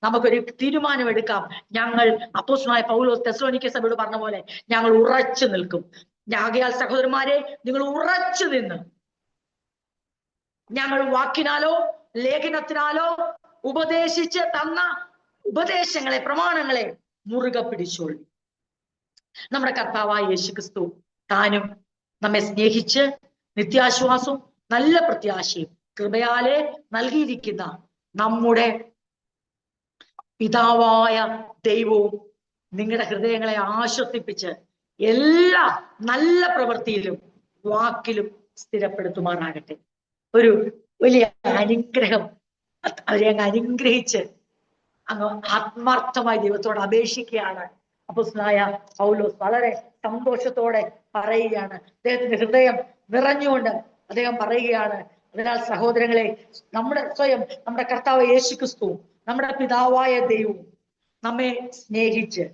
നമുക്കൊരു തീരുമാനമെടുക്കാം. ഞങ്ങൾ അപ്പോസ്തലനായ പൗലോസ് തെസ്സലോനിക്ക സഭയോട് പറഞ്ഞ പോലെ ഞങ്ങൾ ഉറച്ചു നിൽക്കും. ആകയാൽ സഹോദരന്മാരെ, നിങ്ങൾ ഉറച്ചു നിന്ന് ഞങ്ങൾ വാക്കിനാലോ ലേഖനത്തിനാലോ ഉപദേശിച്ച് തന്ന ഉപദേശങ്ങളെ, പ്രമാണങ്ങളെ മുറുകെ പിടിച്ചോളി. നമ്മുടെ കർത്താവായ യേശുക്രിസ്തു താനും നമ്മെ സ്നേഹിച്ച് നിത്യാശ്വാസവും നല്ല പ്രത്യാശയും കൃപയാലെ നൽകിയിരിക്കുന്ന നമ്മുടെ പിതാവായ ദൈവവും നിങ്ങളുടെ ഹൃദയങ്ങളെ ആശ്വസിപ്പിച്ച് എല്ലാ നല്ല പ്രവൃത്തിയിലും വാക്കിലും സ്ഥിരപ്പെടുത്തുമാറാകട്ടെ. ഒരു വലിയ അനുഗ്രഹം അവരെ അങ്ങ് അനുഗ്രഹിച്ച് അങ്ങ് ആത്മാർത്ഥമായി ദൈവത്തോട് അപേക്ഷിക്കുകയാണ് അപ്പോസ്തലനായ പൗലോസ്. വളരെ സന്തോഷത്തോടെ പറയുകയാണ്, അദ്ദേഹത്തിന്റെ ഹൃദയം നിറഞ്ഞുകൊണ്ട് അദ്ദേഹം പറയുകയാണ്, അതിനാൽ സഹോദരങ്ങളെ, നമ്മുടെ കർത്താവ് യേശുക്രിസ്തു, നമ്മുടെ പിതാവായ ദൈവവും നമ്മെ സ്നേഹിച്ച്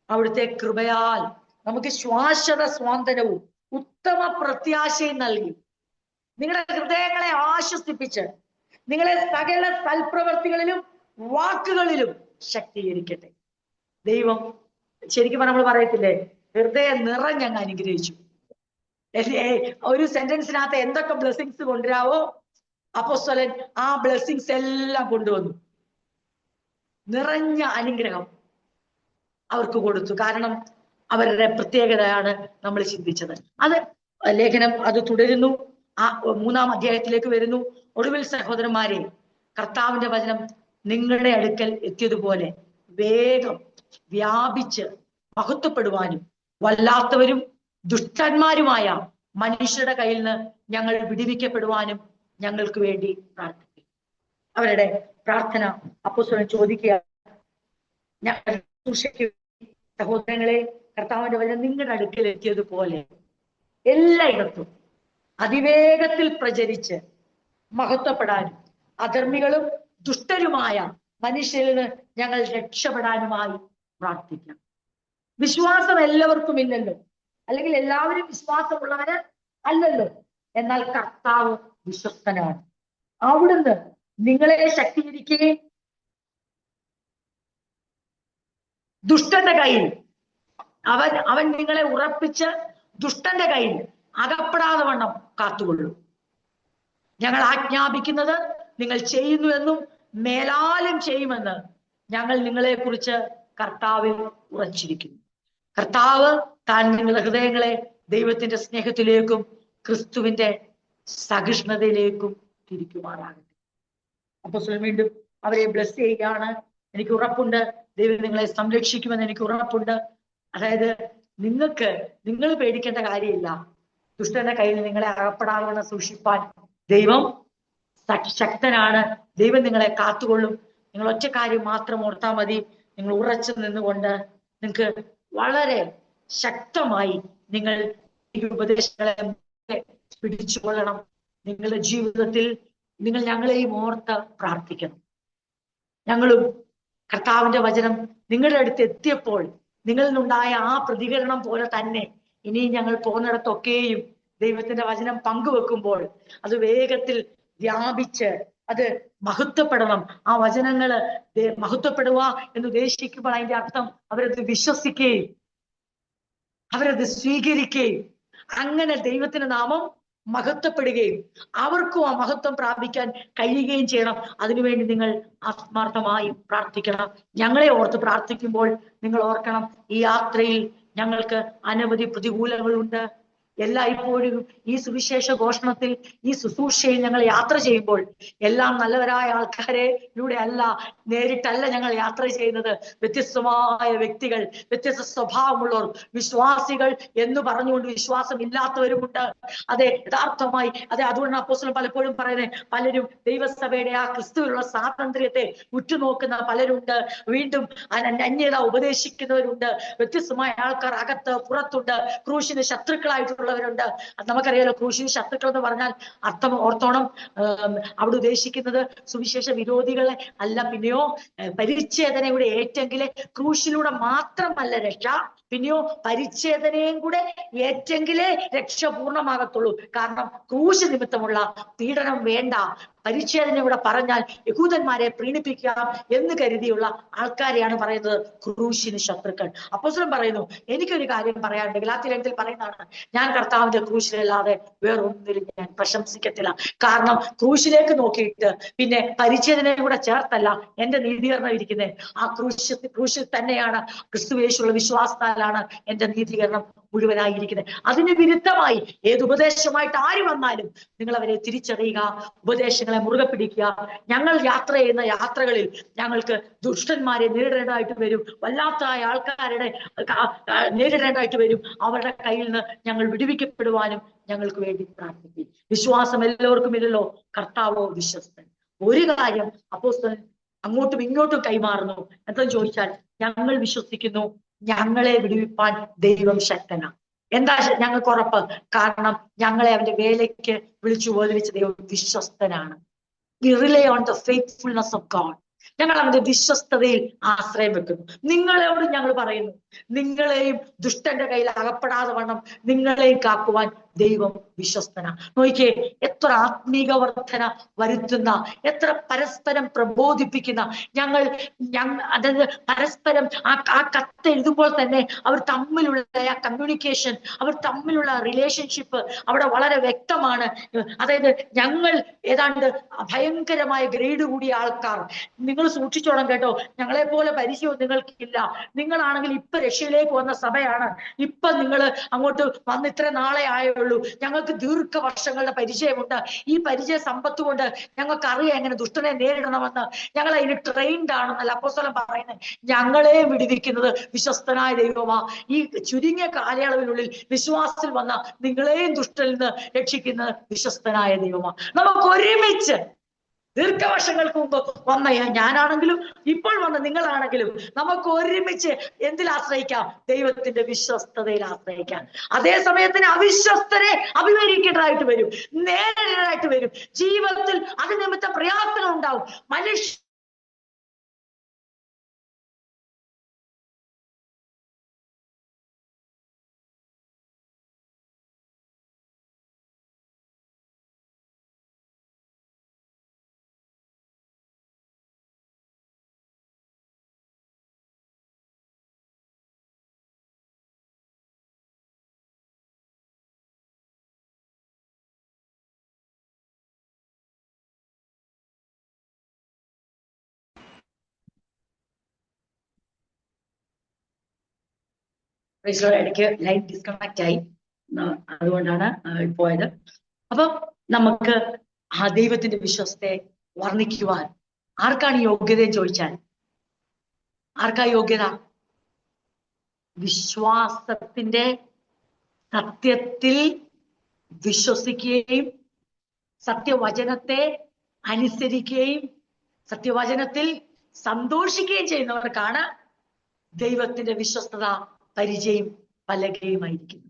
അവിടുത്തെ കൃപയാൽ നമുക്ക് ശ്വാശ്വത സ്വാതന്ത്ര്യവും ഉത്തമ പ്രത്യാശയും നൽകി നിങ്ങളുടെ ഹൃദയങ്ങളെ ആശ്വസിപ്പിച്ച് നിങ്ങളെ സകല സൽപ്രവർത്തികളിലും വാക്കുകളിലും ശക്തീകരിക്കട്ടെ. ദൈവം ശരിക്കും നമ്മൾ പറയത്തില്ലേ, ഹൃദയം നിറഞ്ഞങ്ങ് അനുഗ്രഹിച്ചു. ഒരു സെന്റൻസിനകത്ത് എന്തൊക്കെ ബ്ലെസ്സിങ്സ് കൊണ്ടുവരാവോ അപ്പോസ്തലൻ ആ ബ്ലെസ്സിങ്സ് എല്ലാം കൊണ്ടുവന്നു. നിറഞ്ഞ അനുഗ്രഹം അവർക്ക് കൊടുത്തു. കാരണം അവരുടെ പ്രത്യേകതയാണ് നമ്മൾ ചിന്തിച്ചത്. അത് ലേഖനം അത് തുടരുന്നു. ആ 3-ാം അധ്യായത്തിലേക്ക് വരുന്നു. ഒടുവിൽ സഹോദരന്മാരെ, കർത്താവിന്റെ വചനം നിങ്ങളുടെ അടുക്കൽ എത്തിയതുപോലെ വേഗം വ്യാപിച്ച് മഹത്വപ്പെടുവാനും വല്ലാത്തവരും ദുഷ്ടന്മാരുമായ മനുഷ്യരുടെ കയ്യിൽ നിന്ന് ഞങ്ങൾ വിടുവിക്കപ്പെടുവാനും ഞങ്ങൾക്ക് വേണ്ടി പ്രാർത്ഥിക്കും. അവരുടെ പ്രാർത്ഥന അപ്പോസ്തലൻ ചോദിക്കുക, ഞങ്ങൾ സഹോദരങ്ങളെ, കർത്താവിന്റെ വചനം നിങ്ങളുടെ അടുക്കൽ എത്തിയതുപോലെ എല്ലായിടത്തും അതിവേഗത്തിൽ പ്രചരിച്ച് മഹത്വപ്പെടാനും അധർമ്മികളും ദുഷ്ടരുമായ മനുഷ്യരിൽ നിന്ന് ഞങ്ങൾ രക്ഷപ്പെടാനുമായി പ്രാർത്ഥിക്കാം. വിശ്വാസം എല്ലാവർക്കും ഇല്ലല്ലോ, അല്ലെങ്കിൽ എല്ലാവരും വിശ്വാസമുള്ളവര് അല്ലല്ലോ. എന്നാൽ കർത്താവ് വിശ്വസ്തനാണ്. അവിടുന്ന് നിങ്ങളെ ശക്തീകരിക്കുകയും ദുഷ്ടന്റെ കയ്യിൽ അവൻ നിങ്ങളെ ഉറപ്പിച്ച് ദുഷ്ടന്റെ കയ്യിൽ അകപ്പെടാതെ വണ്ണം കാത്തുകൊള്ളു. ഞങ്ങൾ ആജ്ഞാപിക്കുന്നത് നിങ്ങൾ ചെയ്യുന്നുവെന്നും മേലാലും ചെയ്യുമെന്ന് ഞങ്ങൾ നിങ്ങളെ കുറിച്ച് കർത്താവിൽ ഉറച്ചിരിക്കുന്നു. കർത്താവ് താൻ നിങ്ങളുടെ ഹൃദയങ്ങളെ ദൈവത്തിന്റെ സ്നേഹത്തിലേക്കും ക്രിസ്തുവിന്റെ സഹിഷ്ണുതയിലേക്കും തിരിക്കുമാറാകട്ടെ. അപ്പൊ വീണ്ടും അവരെ ബ്ലെസ് ചെയ്യുകയാണ്. എനിക്ക് ഉറപ്പുണ്ട് ദൈവം നിങ്ങളെ സംരക്ഷിക്കുമെന്ന് എനിക്ക് ഉറപ്പുണ്ട്. അതായത് നിങ്ങൾ പേടിക്കേണ്ട കാര്യമില്ല. ദുഷ്ടന്റെ കയ്യിൽ നിങ്ങളെ അകപ്പെടാതെ സൂക്ഷിപ്പാൻ ദൈവം ശക്തനാണ്. ദൈവം നിങ്ങളെ കാത്തുകൊള്ളും. നിങ്ങൾ ഒറ്റ കാര്യം മാത്രം ഓർത്താൽ മതി. നിങ്ങൾ ഉറച്ചു നിന്നുകൊണ്ട് നിങ്ങൾക്ക് വളരെ ശക്തമായി നിങ്ങൾ ഈ ഉപദേശങ്ങളെ പിടിച്ചുകൊള്ളണം. നിങ്ങളുടെ ജീവിതത്തിൽ നിങ്ങൾ ഞങ്ങളെയും ഓർത്ത് പ്രാർത്ഥിക്കണം. ഞങ്ങളും കർത്താവിന്റെ വചനം നിങ്ങളുടെ അടുത്ത് എത്തിയപ്പോൾ നിങ്ങളിൽ നിന്നുണ്ടായ ആ പ്രതികരണം പോലെ തന്നെ ഇനി ഞങ്ങൾ പോകുന്നിടത്തൊക്കെയും ദൈവത്തിന്റെ വചനം പങ്കുവെക്കുമ്പോൾ അത് വേഗത്തിൽ വ്യാപിച്ച് അത് മഹത്വപ്പെടണം. ആ വചനങ്ങള് മഹത്വപ്പെടുക എന്ന് ഉദ്ദേശിക്കുമ്പോൾ അതിന്റെ അർത്ഥം അവരത് വിശ്വസിക്കുകയും അവരത് സ്വീകരിക്കുകയും അങ്ങനെ ദൈവത്തിന്റെ നാമം മഹത്വപ്പെടുകയും അവർക്കും ആ മഹത്വം പ്രാപിക്കാൻ കഴിയുകയും ചെയ്യണം. അതിനുവേണ്ടി നിങ്ങൾ ആത്മാർത്ഥമായി പ്രാർത്ഥിക്കണം. ഞങ്ങളെ ഓർത്ത് പ്രാർത്ഥിക്കുമ്പോൾ നിങ്ങൾ ഓർക്കണം, ഈ യാത്രയിൽ ഞങ്ങൾക്ക് അനവധി പ്രതികൂലങ്ങളുണ്ട്. എല്ലായ്പ്പോഴും ഈ സുവിശേഷ ഘോഷണത്തിൽ ഈ ശുശ്രൂഷയിൽ ഞങ്ങൾ യാത്ര ചെയ്യുമ്പോൾ എല്ലാം നല്ലവരായ ആൾക്കാരിലൂടെ അല്ല, നേരിട്ടല്ല ഞങ്ങൾ യാത്ര ചെയ്യുന്നത്. വ്യത്യസ്തമായ വ്യക്തികൾ, വ്യത്യസ്ത സ്വഭാവമുള്ളവർ, വിശ്വാസികൾ എന്ന് പറഞ്ഞുകൊണ്ട് വിശ്വാസം ഇല്ലാത്തവരുമുണ്ട്. അതെ, യഥാർത്ഥമായി അതെ. അതുകൊണ്ട് അപ്പോസ്തലൻ പലപ്പോഴും പറയുന്നത്, പലരും ദൈവസഭയുടെ ആ ക്രിസ്തുവിലുള്ള സ്വാതന്ത്ര്യത്തെ ഉറ്റുനോക്കുന്ന പലരുണ്ട്. വീണ്ടും അന്യത ഉപദേശിക്കുന്നവരുണ്ട്. വ്യത്യസ്തമായ ആൾക്കാർ അകത്ത് പുറത്തുണ്ട്. ക്രൂശിന് ശത്രുക്കളായിട്ടുള്ളവരുണ്ട്. അത് നമുക്കറിയാലോ. ക്രൂശിന് ശത്രുക്കൾ എന്ന് പറഞ്ഞാൽ അർത്ഥം ഓർത്തോണം. അവിടെ ഉദ്ദേശിക്കുന്നത് സുവിശേഷ വിരോധികളെ അല്ല, പിന്നെയോ പരിച്ഛേദനയുടെ ഏറ്റെങ്കിലേ ക്രൂശിലൂടെ മാത്രമല്ല രക്ഷ, പിന്നെയോ പരിച്ഛേദനയും കൂടെ ഏറ്റെങ്കിലേ രക്ഷ പൂർണ്ണമാകത്തുള്ളൂ. കാരണം ക്രൂശ് നിമിത്തമുള്ള പീഡനം വേണ്ട, പരിച്ഛേദന ഇവിടെ പറഞ്ഞാൽ യഹൂദന്മാരെ പ്രീണിപ്പിക്കാം എന്ന് കരുതിയുള്ള ആൾക്കാരെയാണ് പറയുന്നത് ക്രൂശിന് ശത്രുക്കൾ. അപ്പോസ്തലൻ പറയുന്നു, എനിക്കൊരു കാര്യം പറയാനുണ്ട്. ഗലാത്യലേഖനത്തിൽ പറയുന്നതാണ്, ഞാൻ കർത്താവിന്റെ ക്രൂശിലല്ലാതെ വേറൊന്നിലും ഞാൻ പ്രശംസിക്കത്തില്ല. കാരണം ക്രൂശിലേക്ക് നോക്കിയിട്ട് പിന്നെ പരിച്ഛേദനയും കൂടെ ചേർത്തല്ല എന്റെ നീതീകരണം ഇരിക്കുന്നത്. ആ ക്രൂശിൽ തന്നെയാണ് ക്രിസ്തുയേശുള്ള വിശ്വാസത്താലാണ് എന്റെ നീതീകരണം മുഴുവനായിരിക്കുന്നത്. അതിന് വിരുദ്ധമായി ഏത് ഉപദേശമായിട്ട് ആര് വന്നാലും നിങ്ങൾ അവരെ തിരിച്ചറിയുക, ഉപദേശങ്ങളെ മുറുകെ പിടിക്കുക. ഞങ്ങൾ യാത്ര ചെയ്യുന്ന യാത്രകളിൽ ഞങ്ങൾക്ക് ദുഷ്ടന്മാരെ നേരിടേണ്ടതായിട്ട് വരും, വല്ലാത്തായ ആൾക്കാരുടെ നേരിടേണ്ടതായിട്ട് വരും. അവരുടെ കയ്യിൽ നിന്ന് ഞങ്ങൾ വിടുവിക്കപ്പെടുവാനും ഞങ്ങൾക്ക് വേണ്ടി പ്രാർത്ഥിക്കും. വിശ്വാസം എല്ലാവർക്കും ഇല്ലല്ലോ, കർത്താവോ വിശ്വസ്തൻ. ഒരു കാര്യം അപ്പോസ്തലൻ അങ്ങോട്ടും ഇങ്ങോട്ടും കൈമാറുന്നു. എന്താ ചോദിച്ചാൽ, ഞങ്ങൾ വിശ്വസിക്കുന്നു ഞങ്ങളെ വിടുവിപ്പാൻ ദൈവം ശക്തനാണ്. എന്താ ഞങ്ങൾക്ക് ഉറപ്പ്? കാരണം ഞങ്ങളെ അവന്റെ വേലയ്ക്ക് വിളിച്ചു വേർതിരിച്ച ദൈവം വിശ്വസ്തനാണ്. We rely on the faithfulness of God. ഞങ്ങൾ അവന്റെ വിശ്വസ്തതയിൽ ആശ്രയം വെക്കുന്നു. നിങ്ങളോട് ഞങ്ങൾ പറയുന്നു, നിങ്ങളെയും ദുഷ്ടന്റെ കയ്യിൽ അകപ്പെടാതെ വണ്ണം നിങ്ങളെയും കാക്കുവാൻ ദൈവം വിശ്വസ്തന. നോക്കിയേ, എത്ര ആത്മീക വർധന വരുത്തുന്ന, എത്ര പരസ്പരം പ്രബോധിപ്പിക്കുന്ന. അതായത് പരസ്പരം ആ കത്ത് എഴുതുമ്പോൾ തന്നെ അവർ തമ്മിലുള്ള ആ കമ്മ്യൂണിക്കേഷൻ, അവർ തമ്മിലുള്ള റിലേഷൻഷിപ്പ് അവിടെ വളരെ വ്യക്തമാണ്. അതായത് ഞങ്ങൾ ഏതാണ്ട് ഭയങ്കരമായ ഗ്രേഡ് കൂടിയ ആൾക്കാർ, നിങ്ങൾ സൂക്ഷിച്ചോണം കേട്ടോ. ഞങ്ങളെ പോലെ പരിചയം നിങ്ങൾക്കില്ല. നിങ്ങളാണെങ്കിൽ ഇപ്പൊ രക്ഷയിലേക്ക് വന്ന സഭയാണ്, ഇപ്പൊ നിങ്ങൾ അങ്ങോട്ട് വന്ന് ഇത്ര നാളെ ആയുള്ളൂ. ഞങ്ങൾക്ക് ദീർഘവർഷങ്ങളുടെ പരിചയമുണ്ട്. ഈ പരിചയ സമ്പത്ത് കൊണ്ട് ഞങ്ങൾക്ക് അറിയാം എങ്ങനെ ദുഷ്ടനെ നേരിടണമെന്ന്. ഞങ്ങൾ അതിന് ട്രെയിൻഡ് ആണെന്നല്ല അപ്പോസ്തലൻ പറയുന്നത്. ഞങ്ങളെ വിടുവിക്കുന്നത് വിശ്വസ്തനായ ദൈവമാ. ഈ ചുരുങ്ങിയ കാലയളവിനുള്ളിൽ വിശ്വാസത്തിൽ വന്ന നിങ്ങളെയും ദുഷ്ടനിൽ നിന്ന് രക്ഷിക്കുന്നത് വിശ്വസ്തനായ ദൈവമാ. നമുക്ക് ഒരുമിച്ച് ദീർഘവർഷങ്ങൾക്ക് മുമ്പ് വന്ന ഞാനാണെങ്കിലും ഇപ്പോൾ വന്ന നിങ്ങളാണെങ്കിലും നമുക്ക് ഒരുമിച്ച് എന്തിൽ ആശ്രയിക്കാം? ദൈവത്തിന്റെ വിശ്വസ്തതയിൽ ആശ്രയിക്കാം. അതേ സമയത്തിന് അവിശ്വസ്തരെ അഭിമുഖീകരിക്കേണ്ടതായിട്ട് വരും, നേരിടേണ്ടതായിട്ട് വരും. ജീവിതത്തിൽ അത് നിമിത്തം പ്രയാസങ്ങൾ ഉണ്ടാവും. മനുഷ്യ ഇടയ്ക്ക് ലൈൻ ഡിസ്കണക്ട് ആയി, അതുകൊണ്ടാണ് പോയത്. അപ്പൊ നമുക്ക് ആ ദൈവത്തിന്റെ വിശ്വസത്തെ വർണ്ണിക്കുവാൻ ആർക്കാണ് യോഗ്യത ചോദിച്ചാൽ ആർക്കാ യോഗ്യത? വിശ്വാസത്തിന്റെ സത്യത്തിൽ വിശ്വസിക്കുകയും സത്യവചനത്തെ അനുസരിക്കുകയും സത്യവചനത്തിൽ സന്തോഷിക്കുകയും ചെയ്യുന്നവർക്കാണ് ദൈവത്തിന്റെ വിശ്വസ്തത പരിചയം പലകയുമായിരിക്കുന്നു.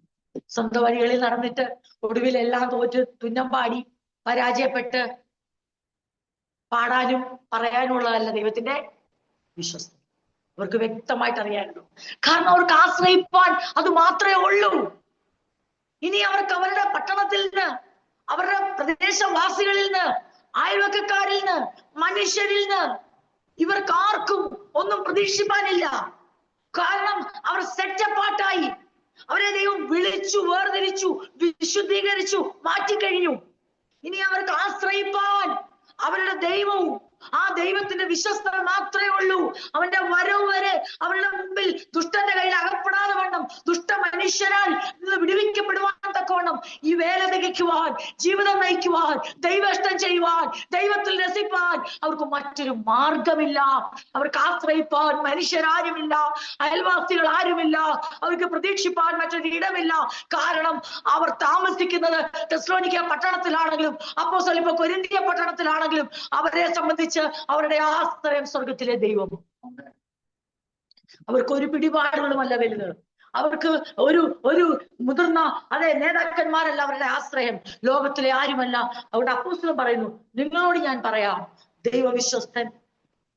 സ്വന്തം വഴികളിൽ നടന്നിട്ട് ഒടുവിൽ എല്ലാം തോറ്റ് തുന്നം പാടി പരാജയപ്പെട്ട് പാടാനും പറയാനുള്ളതല്ല ദൈവത്തിന്റെ വിശ്വസ്തത. അവർക്ക് വ്യക്തമായിട്ട് അറിയാനുള്ളൂ. കാരണം അവർക്ക് ആശ്രയിപ്പാൻ അത് മാത്രമേ ഉള്ളൂ. ഇനി അവർക്ക് അവരുടെ പട്ടണത്തിൽ നിന്ന്, അവരുടെ പ്രദേശവാസികളിൽ നിന്ന്, അയൽവക്കക്കാരിൽ നിന്ന്, മനുഷ്യരിൽ നിന്ന് ഇവർക്ക് ആർക്കും ഒന്നും പ്രതീക്ഷിപ്പാനില്ല. കാരണം അവർ സെറ്റപ്പാട്ടായി. അവരെ ദൈവം വിളിച്ചു, വേർതിരിച്ചു, വിശുദ്ധീകരിച്ചു, മാറ്റിക്കഴിഞ്ഞു. ഇനി അവർക്ക് ആശ്രയിപ്പാൻ അവരുടെ ദൈവവും ആ ദൈവത്തിന്റെ വിശ്വസ്തത മാത്രമേ ഉള്ളൂ. അവന്റെ വരവ് വരെ അവരുടെ മുമ്പിൽ ദുഷ്ടന്റെ കയ്യിൽ അകപ്പെടാതെ വണ്ണം, ദുഷ്ട മനുഷ്യരാൽ നിന്ന് വിടുവിക്കപ്പെടുവാൻ തക്കവണ്ണം ഈ വേല തികയ്ക്കുവാൻ, ജീവിതം നയിക്കുവാൻ, ദൈവേഷ്ടം ചെയ്യുവാൻ, ദൈവത്തിൽ രസിപ്പാൻ അവർക്ക് മറ്റൊരു മാർഗമില്ല. അവർക്ക് ആശ്രയിപ്പാൻ മനുഷ്യരാരുമില്ല, അയൽവാസികൾ ആരുമില്ല, അവർക്ക് പ്രതീക്ഷിപ്പാൻ മറ്റൊരു ഇടമില്ല. കാരണം അവർ താമസിക്കുന്നത് തെസ്സലോനിക്ക പട്ടണത്തിലാണെങ്കിലും അപ്പോസ്തലൻ ഇപ്പൊ കൊരിന്ത്യ പട്ടണത്തിലാണെങ്കിലും അവരെ സംബന്ധിച്ച് അവരുടെ ആശ്രയം സ്വർഗത്തിലെ ദൈവം. അവർക്ക് ഒരു പിടിപാടുകളുമല്ല വലുത്. അവർക്ക് ഒരു മുതിർന്ന നേതാക്കന്മാരല്ല അവരുടെ ആശ്രയം, ലോകത്തിലെ ആരുമല്ല. അവിടെ അപ്പോസ്തലൻ പറയുന്നു, നിങ്ങളോട് ഞാൻ പറയാം, ദൈവവിശ്വസ്തൻ,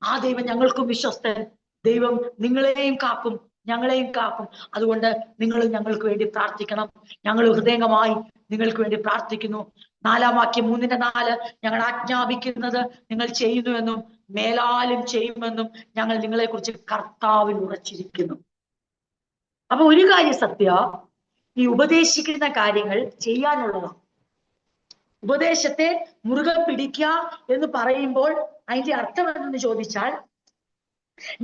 ആ ദൈവം ഞങ്ങൾക്കും വിശ്വസ്തൻ. ദൈവം നിങ്ങളെയും കാക്കും, ഞങ്ങളെയും കാക്കും. അതുകൊണ്ട് നിങ്ങൾ ഞങ്ങൾക്ക് വേണ്ടി പ്രാർത്ഥിക്കണം. ഞങ്ങൾ ഹൃദയംഗമായി നിങ്ങൾക്ക് വേണ്ടി പ്രാർത്ഥിക്കുന്നു. 4-ാം വാക്യം 3:4, ഞങ്ങൾ ആജ്ഞാപിക്കുന്നത് നിങ്ങൾ ചെയ്യുന്നുവെന്നും മേലാലും ചെയ്യുമെന്നും ഞങ്ങൾ നിങ്ങളെ കുറിച്ച് കർത്താവിൽ ഉറച്ചിരിക്കുന്നു. അപ്പൊ ഒരു കാര്യം സത്യ, ഈ ഉപദേശിക്കുന്ന കാര്യങ്ങൾ ചെയ്യാനുള്ളതാണ്. ഉപദേശത്തെ മുറുകെ പിടിക്കുക എന്ന് പറയുമ്പോൾ അതിന്റെ അർത്ഥം എന്തെന്ന് ചോദിച്ചാൽ,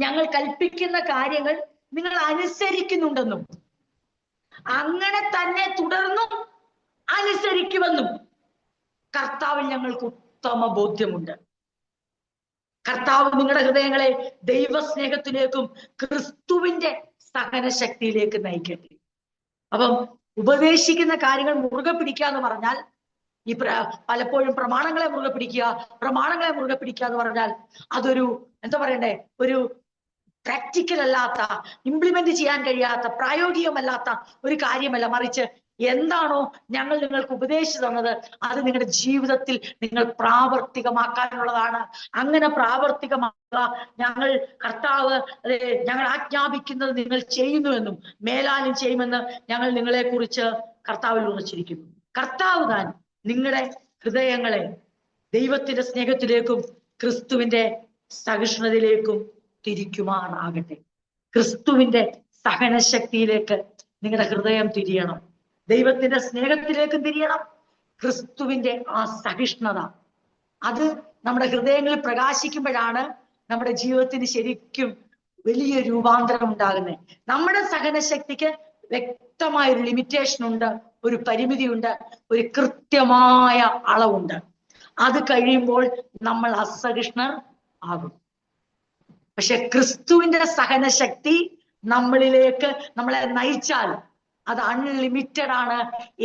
ഞങ്ങൾ കൽപ്പിക്കുന്ന കാര്യങ്ങൾ നിങ്ങൾ അനുസരിക്കുന്നുണ്ടെന്നും അങ്ങനെ തന്നെ തുടർന്നും അനുസരിക്കുമെന്നും കർത്താവിൽ ഞങ്ങൾക്ക് ഉത്തമ ബോധ്യമുണ്ട്. കർത്താവ് നിങ്ങളുടെ ഹൃദയങ്ങളെ ദൈവസ്നേഹത്തിലേക്കും ക്രിസ്തുവിന്റെ സഹനശക്തിയിലേക്ക് നയിക്കട്ടെ. അപ്പം ഉപദേശിക്കുന്ന കാര്യങ്ങൾ മുറുകെ പിടിക്കുക എന്ന് പറഞ്ഞാൽ, ഈ പലപ്പോഴും പ്രമാണങ്ങളെ മുറുകെ പിടിക്കുക എന്ന് പറഞ്ഞാൽ അതൊരു എന്താ പറയണ്ടേ, ഒരു പ്രാക്ടിക്കൽ അല്ലാത്ത, ഇംപ്ലിമെന്റ് ചെയ്യാൻ കഴിയാത്ത, പ്രായോഗികമല്ലാത്ത ഒരു കാര്യമല്ല. മറിച്ച് എന്താണോ ഞങ്ങൾ നിങ്ങൾക്ക് ഉപദേശിച്ചു തന്നത് അത് നിങ്ങളുടെ ജീവിതത്തിൽ നിങ്ങൾ പ്രാവർത്തികമാക്കാനുള്ളതാണ്. അങ്ങനെ പ്രാവർത്തികമാക്കുക. കർത്താവ് ഞങ്ങൾ ആജ്ഞാപിക്കുന്നത് നിങ്ങൾ ചെയ്യുന്നുവെന്നും മേലാലും ചെയ്യുമെന്ന് ഞങ്ങൾ നിങ്ങളെ കുറിച്ച് കർത്താവിൽ ഉറച്ചിരിക്കുന്നു. കർത്താവ് താൻ നിങ്ങളുടെ ഹൃദയങ്ങളെ ദൈവത്തിന്റെ സ്നേഹത്തിലേക്കും ക്രിസ്തുവിന്റെ സഹിഷ്ണുതയിലേക്കും തിരിക്കുമാറാകട്ടെ. ക്രിസ്തുവിന്റെ സഹനശക്തിയിലേക്ക് നിങ്ങളുടെ ഹൃദയം തിരിയണം. ദൈവത്തിന്റെ സ്നേഹത്തിലേക്കും തിരിയണം. ക്രിസ്തുവിന്റെ ആ സഹിഷ്ണുത അത് നമ്മുടെ ഹൃദയങ്ങളിൽ പ്രകാശിക്കുമ്പോഴാണ് നമ്മുടെ ജീവിതത്തിന് ശരിക്കും വലിയ രൂപാന്തരം ഉണ്ടാകുന്നത്. നമ്മുടെ സഹനശക്തിക്ക് വ്യക്തമായ ഒരു ലിമിറ്റേഷൻ ഉണ്ട്, ഒരു പരിമിതിയുണ്ട്, ഒരു കൃത്യമായ അളവുണ്ട്. അത് കഴിയുമ്പോൾ നമ്മൾ അസഹിഷ്ണർ ആകും. പക്ഷെ ക്രിസ്തുവിന്റെ സഹനശക്തി നമ്മളിലേക്ക് നമ്മളെ നയിച്ചാൽ അത് അൺലിമിറ്റഡ് ആണ്.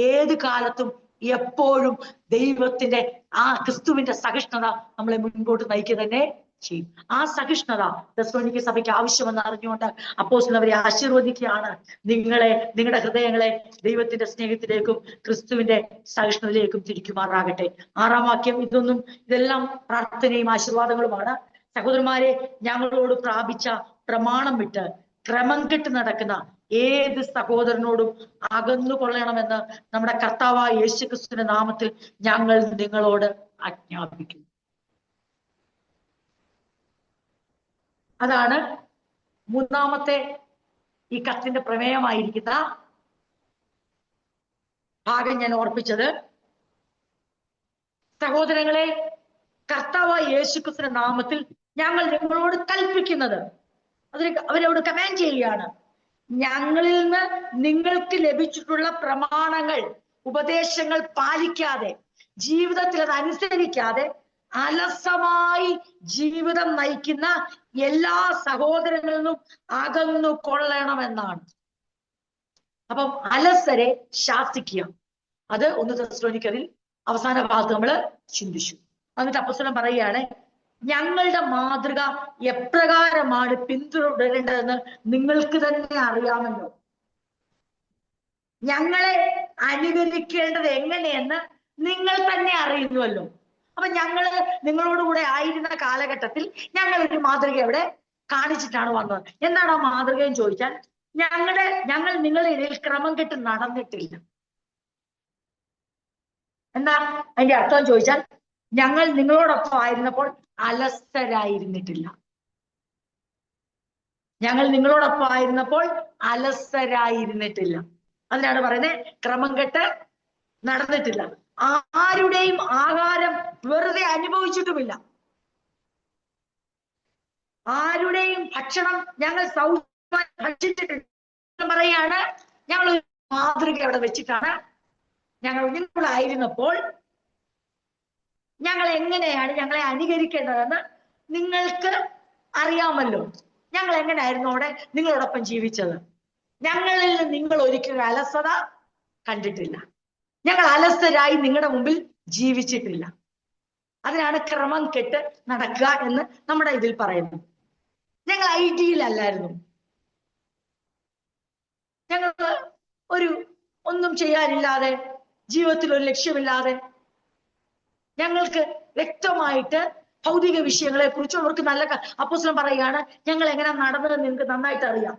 ഏത് കാലത്തും എപ്പോഴും ദൈവത്തിന്റെ ആ ക്രിസ്തുവിന്റെ സഹിഷ്ണുത നമ്മളെ മുൻപോട്ട് നയിക്കുക തന്നെ ചെയ്യും. ആ സഹിഷ്ണുത തെസ്സലോനിക്ക സഭയ്ക്ക് ആവശ്യമെന്ന് അറിഞ്ഞുകൊണ്ട് അപ്പോസ്തലൻ അവരെ ആശീർവദിക്കുകയാണ്. നിങ്ങളുടെ ഹൃദയങ്ങളെ ദൈവത്തിന്റെ സ്നേഹത്തിലേക്കും ക്രിസ്തുവിന്റെ സഹിഷ്ണുതയിലേക്കും തിരിക്കുമാറാകട്ടെ. 6-ാം വാക്യം. ഇതെല്ലാം പ്രാർത്ഥനയും ആശീർവാദങ്ങളുമാണ്. സഹോദരന്മാരെ, ഞങ്ങളോട് പ്രാപിച്ച പ്രമാണം വിട്ട് ക്രമം കെട്ട് നടക്കുന്ന ഏത് സഹോദരനോടും അകന്നു കൊള്ളണമെന്ന് നമ്മുടെ കർത്താവായ യേശുക്രിസ്തുവിന്റെ നാമത്തിൽ ഞങ്ങൾ നിങ്ങളോട് ആജ്ഞാപിക്കുന്നു. അതാണ് 3-ാമത്തെ ഈ കത്തിന്റെ പ്രമേയമായിരിക്കുന്ന ഭാഗം ഞാൻ ഓർപ്പിച്ചത്. സഹോദരങ്ങളെ, കർത്താവായ യേശുക്രിസ്തുവിന്റെ നാമത്തിൽ ഞങ്ങൾ നിങ്ങളോട് കൽപ്പിക്കുന്നത്, അവരോട് കമാൻഡ് ചെയ്യുകയാണ്, ഞങ്ങളിൽ നിന്ന് നിങ്ങൾക്ക് ലഭിച്ചിട്ടുള്ള പ്രമാണങ്ങൾ, ഉപദേശങ്ങൾ പാലിക്കാതെ, ജീവിതത്തിൽ അത് അനുസരിക്കാതെ അലസമായി ജീവിതം നയിക്കുന്ന എല്ലാ സഹോദരങ്ങളിൽ നിന്നും അകന്നു കൊള്ളണമെന്നാണ്. അപ്പം അലസരെ ശാസിക്കുക. അത് 1 തെസ്സലോനിക്കരിൽ അവസാന ഭാഗത്ത് നമ്മൾ ചിന്തിച്ചു. എന്നിട്ട് അപ്പോസ്തലൻ പറയുകയാണ്, ഞങ്ങളുടെ മാതൃക എപ്രകാരമാണ് പിന്തുടരേണ്ടതെന്ന് നിങ്ങൾക്ക് തന്നെ അറിയാമല്ലോ. ഞങ്ങളെ അനുകരിക്കേണ്ടത് എങ്ങനെയെന്ന് നിങ്ങൾ തന്നെ അറിയുന്നുവല്ലോ. അപ്പൊ നിങ്ങളോടുകൂടെ ആയിരുന്ന കാലഘട്ടത്തിൽ ഞങ്ങൾ ഒരു മാതൃക അവിടെ കാണിച്ചിട്ടാണ് വന്നത്. എന്താണ് ആ മാതൃക എന്ന് ചോദിച്ചാൽ, ഞങ്ങൾ നിങ്ങളുടെ ഇടയിൽ ക്രമം കെട്ട് നടന്നിട്ടില്ല. എന്താ അതിന്റെ അർത്ഥം ചോദിച്ചാൽ, ഞങ്ങൾ നിങ്ങളോടൊപ്പം ആയിരുന്നപ്പോൾ അലസരായിരുന്നിട്ടില്ല. ഞങ്ങൾ നിങ്ങളോടൊപ്പം ആയിരുന്നപ്പോൾ അലസരായിരുന്നിട്ടില്ല. അതിനാണ് പറയുന്നത് ക്രമം കെട്ട് നടന്നിട്ടില്ല. ആരുടെയും ആഹാരം വെറുതെ അനുഭവിച്ചിട്ടുമില്ല. ആരുടെയും ഭക്ഷണം ഞങ്ങൾ ഭക്ഷിച്ചിട്ടില്ല. പറയാണ്, ഞങ്ങൾ ഒരു മാതൃക അവിടെ വെച്ചിട്ടാണ് ഞങ്ങൾ നിങ്ങളായിരുന്നപ്പോൾ ഞങ്ങൾ എങ്ങനെയാണ് ഞങ്ങളെ അനുകരിക്കേണ്ടതെന്ന് നിങ്ങൾക്ക് അറിയാമല്ലോ. ഞങ്ങൾ എങ്ങനെയായിരുന്നു അവിടെ നിങ്ങളോടൊപ്പം ജീവിച്ചത്. ഞങ്ങളിൽ നിങ്ങൾ ഒരിക്കലും അലസത കണ്ടിട്ടില്ല. ഞങ്ങൾ അലസരായി നിങ്ങളുടെ മുമ്പിൽ ജീവിച്ചിട്ടില്ല. അതിനാണ് ക്രമം കെട്ട് നടക്കുക എന്ന് നമ്മുടെ ഇതിൽ പറയുന്നത്. ഞങ്ങൾ ഐഡിയൽ അല്ലായിരുന്നു. ഞങ്ങൾക്ക് ഒന്നും ചെയ്യാനില്ലാതെ, ജീവിതത്തിൽ ഒരു ലക്ഷ്യമില്ലാതെ, ഞങ്ങൾക്ക് വ്യക്തമായിട്ട് ഭൗതിക വിഷയങ്ങളെ കുറിച്ച് അവർക്ക് നല്ല അപ്പോസ്തലൻ പറയുകയാണ്, ഞങ്ങൾ എങ്ങനെ നടന്നത് നിങ്ങൾക്ക് നന്നായിട്ട് അറിയാം.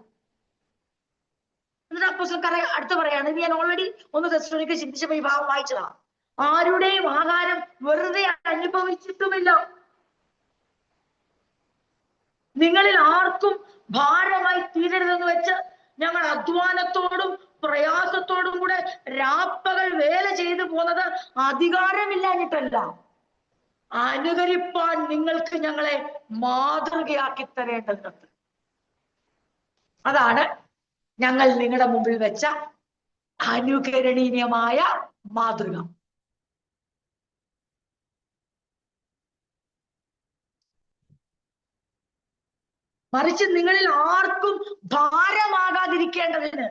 എന്നിട്ട് അപ്പോസ്തലൻ അടുത്ത് പറയാണ്, ഇത് ഞാൻ ഓൾറെഡി 1 തെസ്സലോനിക്കർ ചിന്തിച്ചപ്പോൾ ഈ ഭാഗം വായിച്ചതാ. ആരുടെയും ആഹാരം വെറുതെ അനുഭവിച്ചിട്ടുമില്ല. നിങ്ങളിൽ ആർക്കും ഭാരമായി തീരരുതെന്ന് വെച്ച് ഞങ്ങൾ അധ്വാനത്തോടും പ്രയാസത്തോടും കൂടെ രാപ്പകൽ വേല ചെയ്തു പോകുന്നത് അധികാരമില്ലാഞ്ഞിട്ടല്ല, അനുകരിപ്പാൻ നിങ്ങൾക്ക് ഞങ്ങളെ മാതൃകയാക്കി തരേണ്ടതുണ്ട്. അതാണ് ഞങ്ങൾ നിങ്ങളുടെ മുമ്പിൽ വെച്ച അനുകരണീയമായ മാതൃക. മറിച്ച് നിങ്ങളിൽ ആർക്കും ഭാരമാകാതിരിക്കേണ്ടതിന്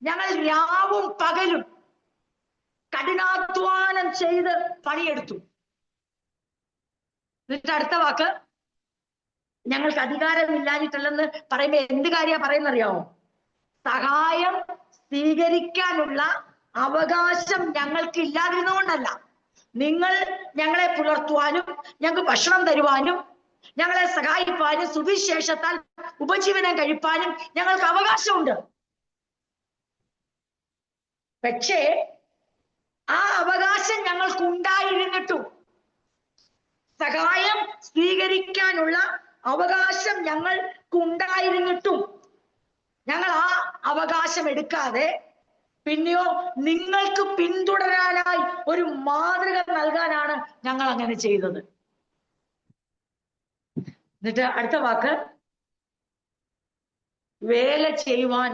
ഞങ്ങൾ രാവും പകലും കഠിനാധ്വാനം ചെയ്ത് പണിയെടുത്തു. എന്നിട്ട് അടുത്ത വാക്ക്, ഞങ്ങൾക്ക് അധികാരമില്ലാഞ്ഞിട്ടല്ലെന്ന് പറയുമ്പോ എന്ത് കാര്യ പറയുന്നറിയാമോ? സഹായം സ്വീകരിക്കാനുള്ള അവകാശം ഞങ്ങൾക്ക് ഇല്ലാതിരുന്നുകൊണ്ടല്ല, നിങ്ങൾ ഞങ്ങളെ പുലർത്തുവാനും ഞങ്ങൾക്ക് ഭക്ഷണം തരുവാനും ഞങ്ങളെ സഹായിപ്പാനും സുവിശേഷത്താൽ ഉപജീവനം കഴിപ്പാനും ഞങ്ങൾക്ക് അവകാശമുണ്ട്. പക്ഷേ ആ അവകാശം ഞങ്ങൾക്ക് ഉണ്ടായിരുന്നിട്ടും, സഹായം സ്വീകരിക്കാനുള്ള അവകാശം ഞങ്ങൾക്കുണ്ടായിരുന്നിട്ടും ഞങ്ങൾ ആ അവകാശം എടുക്കാതെ പിന്നെയോ നിങ്ങൾക്ക് പിന്തുടരാനായി ഒരു മാതൃക നൽകാനാണ് ഞങ്ങൾ അങ്ങനെ ചെയ്തത്. എന്നിട്ട് അടുത്ത വാക്ക്, വേല ചെയ്യുവാൻ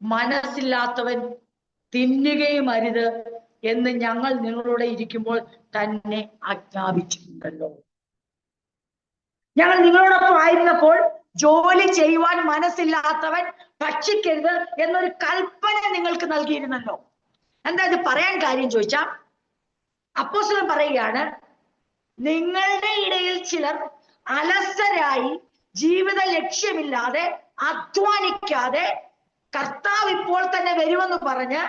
മനസ്സില്ലാത്തവൻ തിന്നുകയും അരുത് എന്ന് ഞങ്ങൾ നിങ്ങളോട് ഇരിക്കുമ്പോൾ തന്നെ ആജ്ഞാപിച്ചിട്ടുണ്ടല്ലോ. ഞങ്ങൾ നിങ്ങളോടൊപ്പം ആയിരുന്നപ്പോൾ ജോലി ചെയ്യുവാൻ മനസ്സില്ലാത്തവൻ ഭക്ഷിക്കരുത് എന്നൊരു കൽപ്പന നിങ്ങൾക്ക് നൽകിയിരുന്നല്ലോ. എന്താ ഇത് പറയാൻ കാര്യം ചോദിച്ചാ, അപ്പോസ്തലൻ പറയുകയാണ്, നിങ്ങളുടെ ഇടയിൽ ചിലർ അലസരായി ജീവിത ലക്ഷ്യമില്ലാതെ അധ്വാനിക്കാതെ കർത്താവ് ഇപ്പോൾ തന്നെ വരുമെന്ന് പറഞ്ഞ്,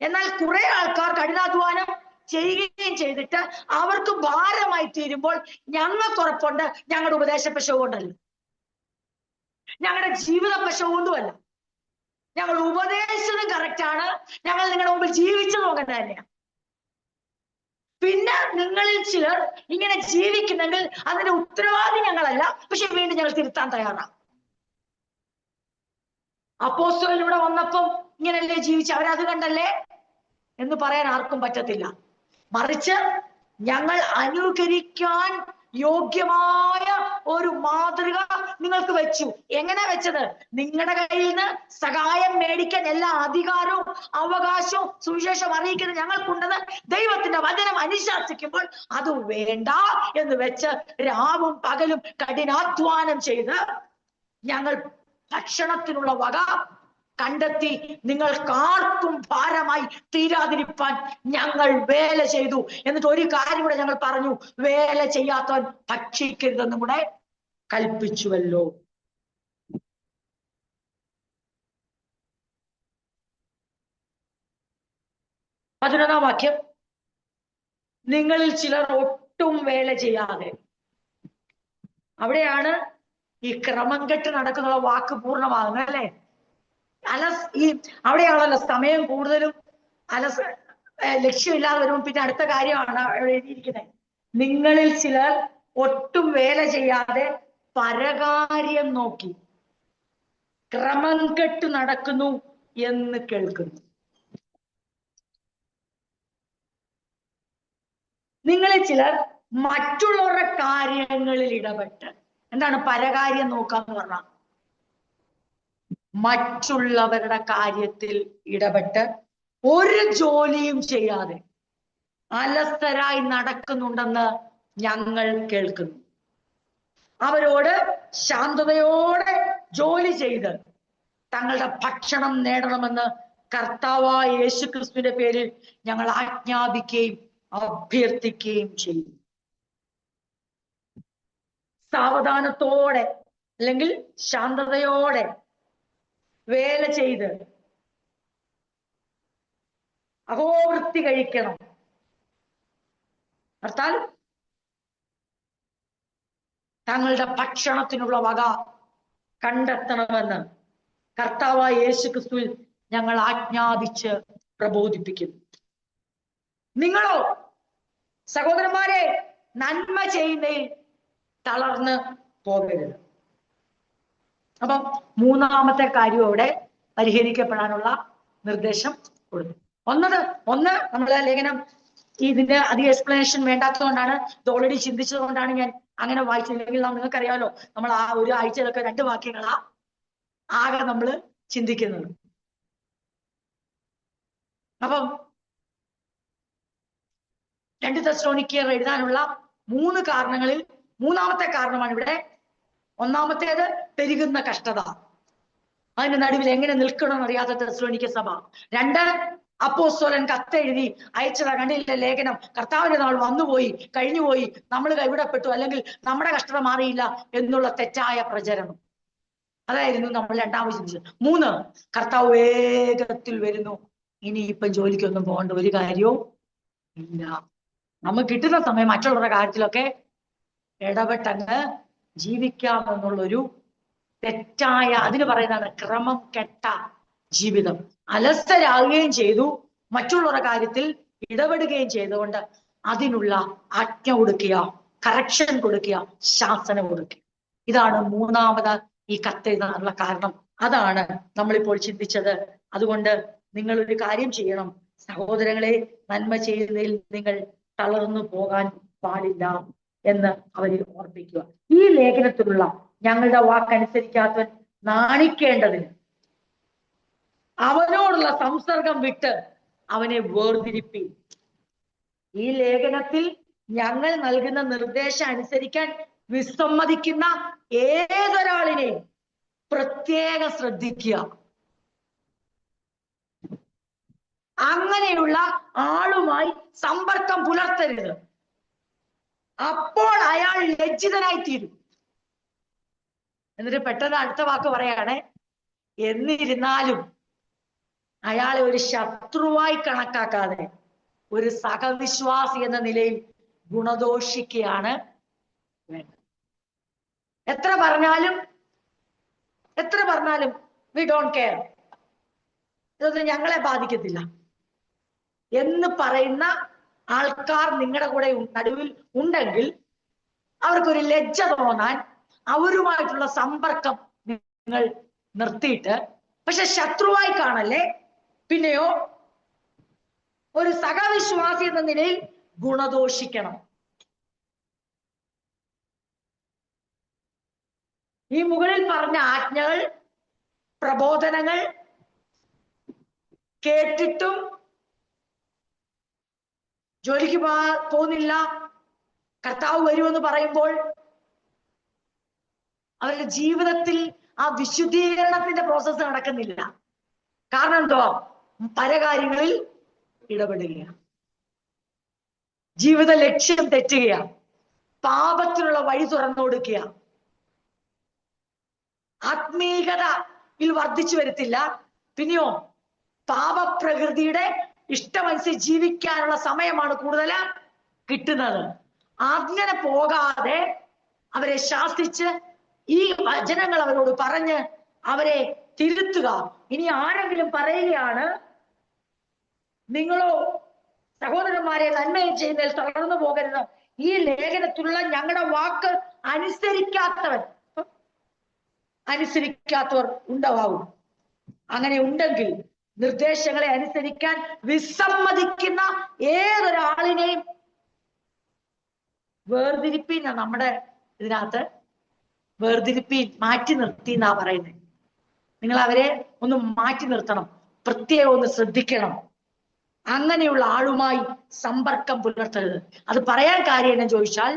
എന്നാൽ കുറെ ആൾക്കാർ കഠിനാധ്വാനം ചെയ്യുകയും ചെയ്തിട്ട് അവർക്ക് ഭാരമായി തീരുമ്പോൾ ഞങ്ങൾക്ക് ഉറപ്പുണ്ട് ഞങ്ങളുടെ ഉപദേശ പശവ് കൊണ്ടല്ല, ഞങ്ങളുടെ ജീവിത പശവ് കൊണ്ടുമല്ല, ഞങ്ങൾ ഉപദേശിച്ചതും കറക്റ്റാണ്, ഞങ്ങൾ നിങ്ങളുടെ മുമ്പിൽ ജീവിച്ചതും അങ്ങനെ തന്നെയാണ്. പിന്നെ നിങ്ങളിൽ ചിലർ ഇങ്ങനെ ജീവിക്കുന്നെങ്കിൽ അതിന്റെ ഉത്തരവാദി ഞങ്ങളല്ല, പക്ഷെ വീണ്ടും ഞങ്ങൾ തിരുത്താൻ തയ്യാറാണ്. അപ്പോസ്തലനിലൂടെ വന്നപ്പം ഇങ്ങനല്ലേ ജീവിച്ച് അവരത് കണ്ടല്ലേ എന്ന് പറയാൻ ആർക്കും പറ്റത്തില്ല. മറിച്ച് ഞങ്ങൾ അനുകരിക്കാൻ യോഗ്യമായ ഒരു മാതൃക നിങ്ങൾക്ക് വെച്ചു. എങ്ങനെ വെച്ചത്? നിങ്ങളുടെ കയ്യിൽ നിന്ന് സഹായം മേടിക്കാൻ എല്ലാ അധികാരവും അവകാശവും സുവിശേഷം അറിയിക്കുന്നത് ഞങ്ങൾക്കുണ്ടെന്ന് ദൈവത്തിന്റെ വചനം അനുശാസിക്കുമ്പോൾ അത് വേണ്ട എന്ന് വെച്ച് രാവും പകലും കഠിനാധ്വാനം ചെയ്ത് ഞങ്ങൾ ഭക്ഷണത്തിനുള്ള വക കണ്ടെത്തി നിങ്ങൾക്കാർക്കും ഭാരമായി തീരാതിരിപ്പാൻ ഞങ്ങൾ വേല ചെയ്തു. എന്നിട്ട് ഒരു കാര്യം കൂടെ ഞങ്ങൾ പറഞ്ഞു, വേല ചെയ്യാത്തവൻ ഭക്ഷിക്കരുതെന്നും കൂടെ കൽപ്പിച്ചുവല്ലോ. പതിനൊന്നാം വാക്യം, നിങ്ങളിൽ ചിലർ ഒട്ടും വേല ചെയ്യാതെ. അവിടെയാണ് ഈ ക്രമം കെട്ട് നടക്കുന്ന വാക്ക് പൂർണ്ണമാകുന്നത് അല്ലെ. അവിടെയാണല്ലോ സമയം കൂടുതലും ലക്ഷ്യമില്ലാതെ വരുമ്പോൾ പിന്നെ അടുത്ത കാര്യമാണ് എഴുതിയിരിക്കുന്നത്. നിങ്ങളിൽ ചിലർ ഒട്ടും വേല ചെയ്യാതെ പരകാര്യം നോക്കി ക്രമം കെട്ട് നടക്കുന്നു എന്ന് കേൾക്കുന്നു. നിങ്ങളിൽ ചിലർ മറ്റുള്ളവരുടെ കാര്യങ്ങളിൽ ഇടപെട്ട്, എന്താണ് പരകാര്യം നോക്കാന്ന് പറഞ്ഞാൽ? മറ്റുള്ളവരുടെ കാര്യത്തിൽ ഇടപെട്ട് ഒരു ജോലിയും ചെയ്യാതെ അലസരായി നടക്കുന്നുണ്ടെന്ന് ഞങ്ങൾ കേൾക്കുന്നു. അവരോട് ശാന്തതയോടെ ജോലി ചെയ്ത് തങ്ങളുടെ ഭക്ഷണം നേടണമെന്ന് കർത്താവായ യേശുക്രിസ്തുവിന്റെ പേരിൽ ഞങ്ങൾ ആജ്ഞാപിക്കുകയും അഭ്യർത്ഥിക്കുകയും ചെയ്യും. സാവധാനത്തോടെ അല്ലെങ്കിൽ ശാന്തതയോടെ വേല ചെയ്ത് അഹോവൃത്തി കഴിക്കണം. അർത്ഥാൽ തങ്ങളുടെ ഭക്ഷണത്തിനുള്ള വക കണ്ടെത്തണമെന്ന് കർത്താവായ യേശുക്രിസ്തുവിൽ ഞങ്ങൾ ആജ്ഞാപിച്ച് പ്രബോധിപ്പിക്കുന്നു. നിങ്ങളോ സഹോദരന്മാരെ നന്മ ചെയ്യുന്നതിൽ തളർന്ന് പോകരുത്. അപ്പം മൂന്നാമത്തെ കാര്യം അവിടെ പരിഹരിക്കപ്പെടാനുള്ള നിർദ്ദേശം കൊടുത്തു. ഒന്ന് നമ്മളെ ലേഖനം ഇതിന്റെ അധികം എക്സ്പ്ലനേഷൻ വേണ്ടാത്തതുകൊണ്ടാണ്, ഇത് ഓൾറെഡി ചിന്തിച്ചത് കൊണ്ടാണ് ഞാൻ അങ്ങനെ വായിച്ചില്ലെങ്കിൽ നിങ്ങൾക്കറിയാമല്ലോ നമ്മൾ ആ ഒരു ആഴ്ചയിലൊക്കെ 2 വാക്യങ്ങളാ ആകെ നമ്മൾ ചിന്തിക്കുന്നത്. അപ്പം 2 തെസ്സലോനിക്കർ എഴുതാനുള്ള 3 കാരണങ്ങളിൽ മൂന്നാമത്തെ കാരണമാണ് ഇവിടെ. ഒന്നാമത്തേത് പെരുകുന്ന കഷ്ടത, അതിന്റെ നടുവിൽ എങ്ങനെ നിൽക്കണമെന്ന് അറിയാത്ത തെസ്സലോനിക്ക സഭ. 2, അപ്പോസ്തലൻ കത്തെഴുതി അയച്ചതാ, കണ്ടില്ല ലേഖനം, കർത്താവിന്റെ നാൾ വന്നുപോയി കഴിഞ്ഞുപോയി, നമ്മൾ കൈവിടപ്പെട്ടു, അല്ലെങ്കിൽ നമ്മുടെ കഷ്ടത മാറിയില്ല എന്നുള്ള തെറ്റായ പ്രചരണം. അതായിരുന്നു നമ്മൾ രണ്ടാമത് ചിന്തിച്ചത്. 3, കർത്താവ് വേഗത്തിൽ വരുന്നു, ഇനി ഇപ്പം ജോലിക്കൊന്നും പോകേണ്ട ഒരു കാര്യവും ഇല്ല. നമുക്ക് കിട്ടുന്ന സമയം മറ്റുള്ളവരുടെ കാര്യത്തിലൊക്കെ ഇടപെട്ടങ്ങ് ജീവിക്കാമെന്നുള്ളൊരു തെറ്റായ, അതിന് പറയുന്നതാണ് ക്രമം കെട്ട ജീവിതം. അലസരാകുകയും ചെയ്തു, മറ്റുള്ളവരുടെ കാര്യത്തിൽ ഇടപെടുകയും ചെയ്തുകൊണ്ട് അതിനുള്ള ആജ്ഞ കൊടുക്കുക, കറക്ഷൻ കൊടുക്കുക, ശാസന കൊടുക്കുക. ഇതാണ് മൂന്നാമത് ഈ കത്തെഴുതാനുള്ള കാരണം. അതാണ് നമ്മളിപ്പോൾ ചിന്തിച്ചത്. അതുകൊണ്ട് നിങ്ങൾ ഒരു കാര്യം ചെയ്യണം സഹോദരങ്ങളെ, നന്മ ചെയ്യുന്നതിൽ നിങ്ങൾ തളർന്നു പോകാൻ പാടില്ല എന്ന് അവരെ ഓർപ്പിക്കുക. ഈ ലേഖനത്തിലുള്ള ഞങ്ങളുടെ വാക്കനുസരിക്കാത്തവൻ നാണിക്കേണ്ടതിന് അവനോടുള്ള സംസർഗം വിട്ട് അവനെ വേർതിരിപ്പി. ഈ ലേഖനത്തിൽ ഞങ്ങൾ നൽകുന്ന നിർദ്ദേശം അനുസരിക്കാൻ വിസമ്മതിക്കുന്ന ഏതൊരാളിനെയും പ്രത്യേകം ശ്രദ്ധിക്കുക. അങ്ങനെയുള്ള ആളുമായി സമ്പർക്കം പുലർത്തരുത്. അപ്പോൾ അയാൾ ലജ്ജിതനായി തീരും. എന്നിട്ട് പെട്ടെന്ന് അടുത്ത വാക്ക് പറയാണ്, എന്നിരുന്നാലും അയാളെ ഒരു ശത്രുവായി കണക്കാക്കാതെ ഒരു സഹവിശ്വാസി എന്ന നിലയിൽ ഗുണദോഷിക്കുകയാണ് വേണ്ടത്. എത്ര പറഞ്ഞാലും വി ഡോണ്ട് കെയർ, ഇതൊന്നും ഞങ്ങളെ ബാധിക്കത്തില്ല എന്ന് പറയുന്ന ആൾക്കാർ നിങ്ങളുടെ കൂടെ നടുവിൽ ഉണ്ടെങ്കിൽ അവർക്കൊരു ലജ്ജ തോന്നാൻ അവരുമായിട്ടുള്ള സമ്പർക്കം നിങ്ങൾ നിർത്തിയിട്ട്, പക്ഷെ ശത്രുവായി കാണല്ലേ, പിന്നെയോ ഒരു സഹവിശ്വാസി എന്ന നിലയിൽ ഗുണദോഷിക്കണം. ഈ മുകളിൽ പറഞ്ഞ ആജ്ഞകൾ, പ്രബോധനങ്ങൾ കേട്ടിട്ടും ജോലിക്ക് പോകുന്നില്ല, കർത്താവ് വരുമെന്ന് പറയുമ്പോൾ അവരുടെ ജീവിതത്തിൽ ആ വിശുദ്ധീകരണത്തിന്റെ പ്രോസസ്സ് നടക്കുന്നില്ല. കാരണം എന്തോ, പല കാര്യങ്ങളിൽ ഇടപെടുകയാണ്, ജീവിത ലക്ഷ്യം തെറ്റുകയാണ്, പാപത്തിനുള്ള വഴി തുറന്നു കൊടുക്കുക, ആത്മീയതയിൽ വർദ്ധിച്ചു വരത്തില്ല, പിന്നെയോ പാപപ്രകൃതിയുടെ ഇഷ്ടമനുസരിച്ച് ജീവിക്കാനുള്ള സമയമാണ് കൂടുതൽ കിട്ടുന്നത്. അങ്ങനെ പോകാതെ അവരെ ശാസിച്ച് ഈ വചനങ്ങൾ അവരോട് പറഞ്ഞ് അവരെ തിരുത്തുക. ഇനി ആരെങ്കിലും പറയുകയാണ്, നിങ്ങളോ സഹോദരന്മാരെ നന്മയും ചെയ്യുന്നതിൽ തളർന്നു പോകരുത്, ഈ ലേഖനത്തിലുള്ള ഞങ്ങളുടെ വാക്ക് അനുസരിക്കാത്തവർ ഉണ്ടാവും. അങ്ങനെ ഉണ്ടെങ്കിൽ നിർദ്ദേശങ്ങളെ അനുസരിക്കാൻ വിസമ്മതിക്കുന്ന ഏതൊരാളിനെയും വേർതിരിപ്പീൻ, നമ്മുടെ ഇതിനകത്ത് വേർതിരിപ്പീൻ, മാറ്റി നിർത്തി എന്നാ പറയുന്നത്. നിങ്ങൾ അവരെ ഒന്ന് മാറ്റി നിർത്തണം, പ്രത്യേകം ഒന്ന് ശ്രദ്ധിക്കണം. അങ്ങനെയുള്ള ആളുമായി സമ്പർക്കം പുലർത്തരുത്. അത് പറയാൻ കാര്യം എന്ന് ചോദിച്ചാൽ,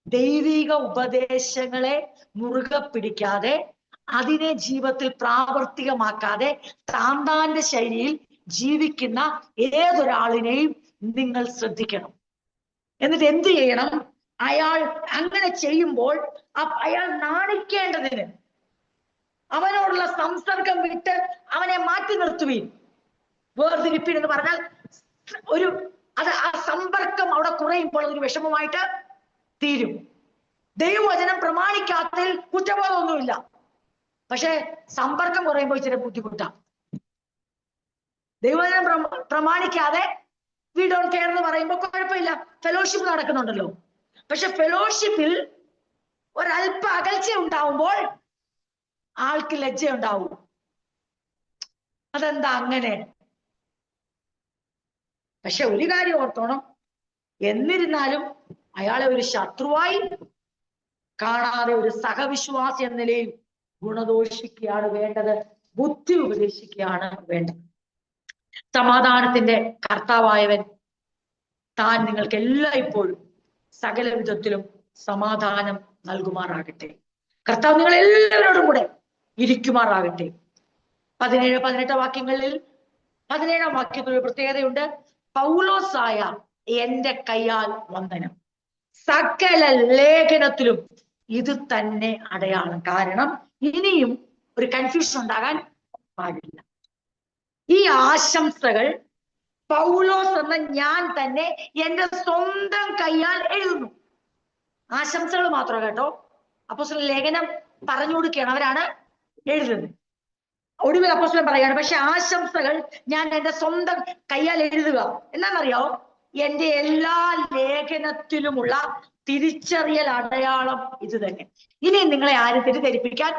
ദൈവിക ഉപദേശങ്ങളെ മുറുകെ പിടിക്കാതെ അതിനെ ജീവിതത്തിൽ പ്രാവർത്തികമാക്കാതെ താന്താന്റെ ശൈലിയിൽ ജീവിക്കുന്ന ഏതൊരാളിനെയും നിങ്ങൾ ശ്രദ്ധിക്കണം. എന്നിട്ട് എന്ത് ചെയ്യണം? അയാൾ അങ്ങനെ ചെയ്യുമ്പോൾ അയാൾ നാണിക്കേണ്ടതിന് അവനോടുള്ള സംസർഗം വിട്ട് അവനെ മാറ്റി നിർത്തുവീൻ. വേർതിരിപ്പീൻ എന്ന് പറഞ്ഞാൽ ആ സമ്പർക്കം അവിടെ കുറയുമ്പോൾ അതൊരു വിഷമമായിട്ട് തീരും. ദൈവവചനം പ്രമാണിക്കാത്തതിൽ കുറ്റബോധമൊന്നുമില്ല, പക്ഷെ സമ്പർക്കം കുറയുമ്പോൾ ഇച്ചിരി ബുദ്ധിമുട്ടാണ്. ദൈവവചനം പ്രമാണിക്കാതെ വി ഡോണ്ട് കെയർ എന്ന് പറയുമ്പോൾ കുഴപ്പമില്ല, ഫെലോഷിപ്പ് നടക്കുന്നുണ്ടല്ലോ. പക്ഷെ ഫെലോഷിപ്പിൽ ഒരല്പ അകൽച്ച ഉണ്ടാവുമ്പോൾ ആൾക്ക് ലജ്ജ ഉണ്ടാവും. അതെന്താ അങ്ങനെ? പക്ഷെ ഒരു കാര്യം ഓർത്തോണം, എന്നിരുന്നാലും അയാളെ ഒരു ശത്രുവായി കാണാതെ ഒരു സഹവിശ്വാസി എന്ന നിലയിൽ ഗുണദോഷിക്കുകയാണ് വേണ്ടത്, ബുദ്ധി ഉപദേശിക്കുകയാണ് വേണ്ടത്. സമാധാനത്തിന്റെ കർത്താവായവൻ താൻ നിങ്ങൾക്ക് എല്ലായ്പ്പോഴും സകല വിധത്തിലും സമാധാനം നൽകുമാറാകട്ടെ. കർത്താവ് നിങ്ങൾ എല്ലാവരോടും കൂടെ ഇരിക്കുമാറാകട്ടെ. 17-18 വാക്യങ്ങളിൽ 17-ാം വാക്യത്തിൽ ഒരു പ്രത്യേകതയുണ്ട്. പൗലോസായ എന്റെ കയ്യാൽ വന്ദനം. സകല ലേഖനത്തിലും ഇത് തന്നെ അടയാളം. കാരണം ഇനിയും ഒരു കൺഫ്യൂഷൻ ഉണ്ടാകാൻ പാടില്ല. ഈ ആശംസകൾ പൗലോസ് എന്ന ഞാൻ തന്നെ എന്റെ സ്വന്തം കയ്യാൽ എഴുതുന്നു. ആശംസകൾ മാത്രം കേട്ടോ, അപ്പോസ്തലൻ ലേഖനം പറഞ്ഞു കൊടുക്കുകയാണ്, അവരാണ് എഴുതുന്നത്. ഒടുവിൽ അപ്പോസ്തലൻ പറയാണ്, പക്ഷെ ആശംസകൾ ഞാൻ എന്റെ സ്വന്തം കയ്യാൽ എഴുതുക. എന്നാന്നറിയോ? എന്റെ എല്ലാ ലേഖനത്തിലുമുള്ള തിരിച്ചറിയൽ അടയാളം ഇത് തന്നെ. ഇനി നിങ്ങളെ ആരും തെറ്റിദ്ധരിപ്പിക്കാൻ